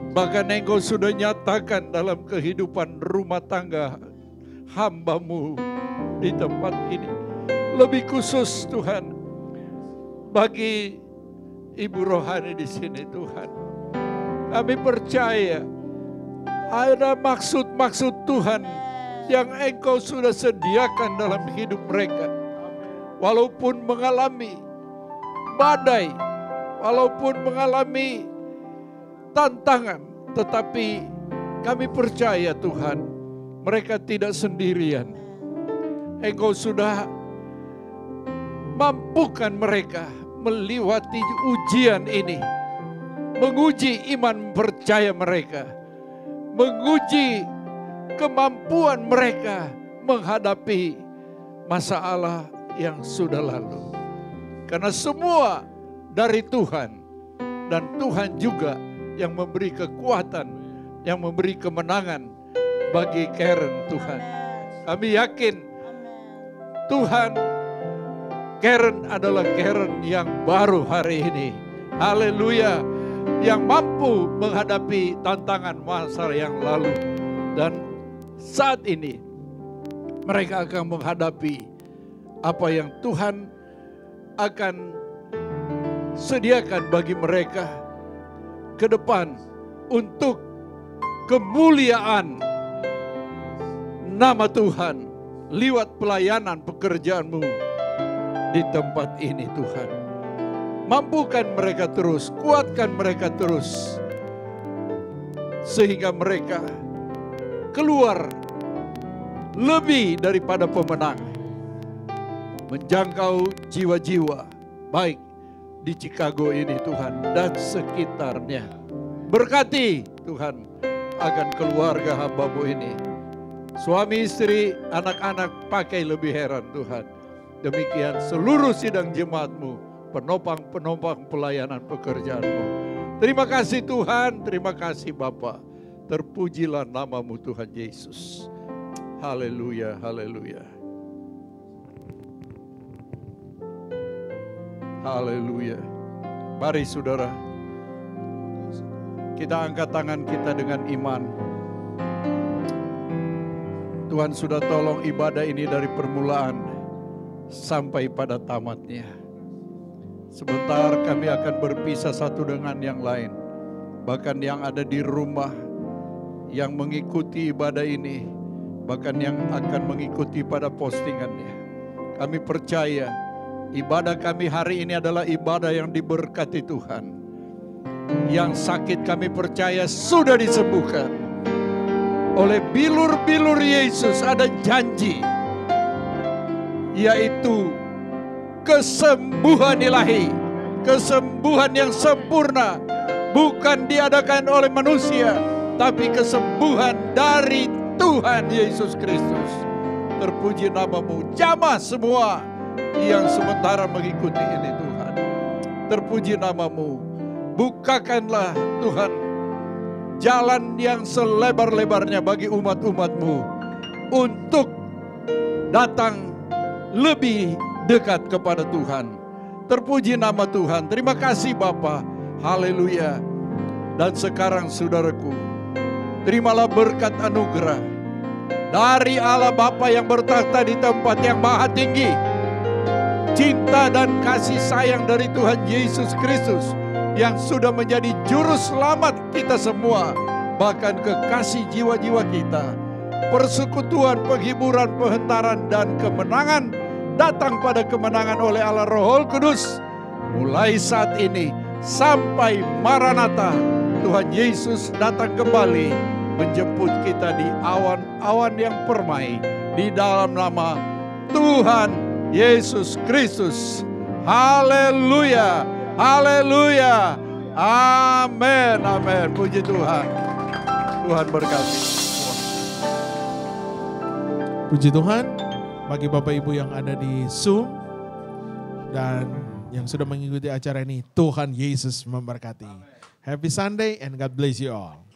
S3: Bahkan Engkau sudah nyatakan dalam kehidupan rumah tangga hamba-Mu di tempat ini. Lebih khusus Tuhan bagi Ibu Rohani di sini Tuhan. Kami percaya ada maksud-maksud Tuhan yang Engkau sudah sediakan dalam hidup mereka. Walaupun mengalami badai, walaupun mengalami tantangan, tetapi kami percaya Tuhan, mereka tidak sendirian. Engkau sudah mampukan mereka melewati ujian ini, menguji iman percaya mereka, menguji kemampuan mereka menghadapi masalah yang sudah lalu. Karena semua dari Tuhan, dan Tuhan juga yang memberi kekuatan, yang memberi kemenangan bagi Karen Tuhan. Kami yakin Tuhan, Karen adalah Karen yang baru hari ini. Haleluya. Yang mampu menghadapi tantangan masa yang lalu. Dan saat ini mereka akan menghadapi apa yang Tuhan akan sediakan bagi mereka ke depan untuk kemuliaan nama Tuhan lewat pelayanan pekerjaan-Mu di tempat ini Tuhan. Mampukan mereka terus, kuatkan mereka terus, sehingga mereka keluar lebih daripada pemenang, menjangkau jiwa-jiwa baik di Chicago ini Tuhan dan sekitarnya. Berkati Tuhan akan keluarga hamba-Mu ini, suami istri, anak-anak pakai lebih heran Tuhan. Demikian seluruh sidang jemaat-Mu, penopang-penopang pelayanan pekerjaan-Mu. Terima kasih Tuhan, terima kasih Bapa. Terpujilah nama-Mu Tuhan Yesus. Haleluya, haleluya. Haleluya. Mari saudara, kita angkat tangan kita dengan iman. Tuhan sudah tolong ibadah ini dari permulaan sampai pada tamatnya. Sebentar kami akan berpisah satu dengan yang lain. Bahkan yang ada di rumah, yang mengikuti ibadah ini, bahkan yang akan mengikuti pada postingannya. Kami percaya ibadah kami hari ini adalah ibadah yang diberkati Tuhan. Yang sakit kami percaya sudah disembuhkan. Oleh bilur-bilur Yesus ada janji, yaitu kesembuhan ilahi, kesembuhan yang sempurna, bukan diadakan oleh manusia, tapi kesembuhan dari Tuhan Yesus Kristus. Terpuji nama-Mu. Jamah semua yang sementara mengikuti ini Tuhan. Terpuji nama-Mu. Bukakanlah Tuhan jalan yang selebar-lebarnya bagi umat-umat-Mu untuk datang lebih dekat kepada Tuhan. Terpuji nama Tuhan. Terima kasih Bapa. Haleluya. Dan sekarang saudaraku, terimalah berkat anugerah dari Allah Bapa yang bertakhta di tempat yang maha tinggi. Cinta dan kasih sayang dari Tuhan Yesus Kristus yang sudah menjadi juru selamat kita semua, bahkan kekasih jiwa-jiwa kita. Persekutuan, penghiburan, penghantaran, dan kemenangan datang pada kemenangan oleh Allah Roh Kudus mulai saat ini sampai Maranatha. Tuhan Yesus datang kembali menjemput kita di awan-awan yang permai di dalam nama Tuhan Yesus Kristus. Haleluya. Haleluya. Amin. Amin. Puji Tuhan. Tuhan berkati.
S4: Puji Tuhan, bagi Bapak Ibu yang ada di Zoom dan yang sudah mengikuti acara ini, Tuhan Yesus memberkati. Happy Sunday and God bless you all.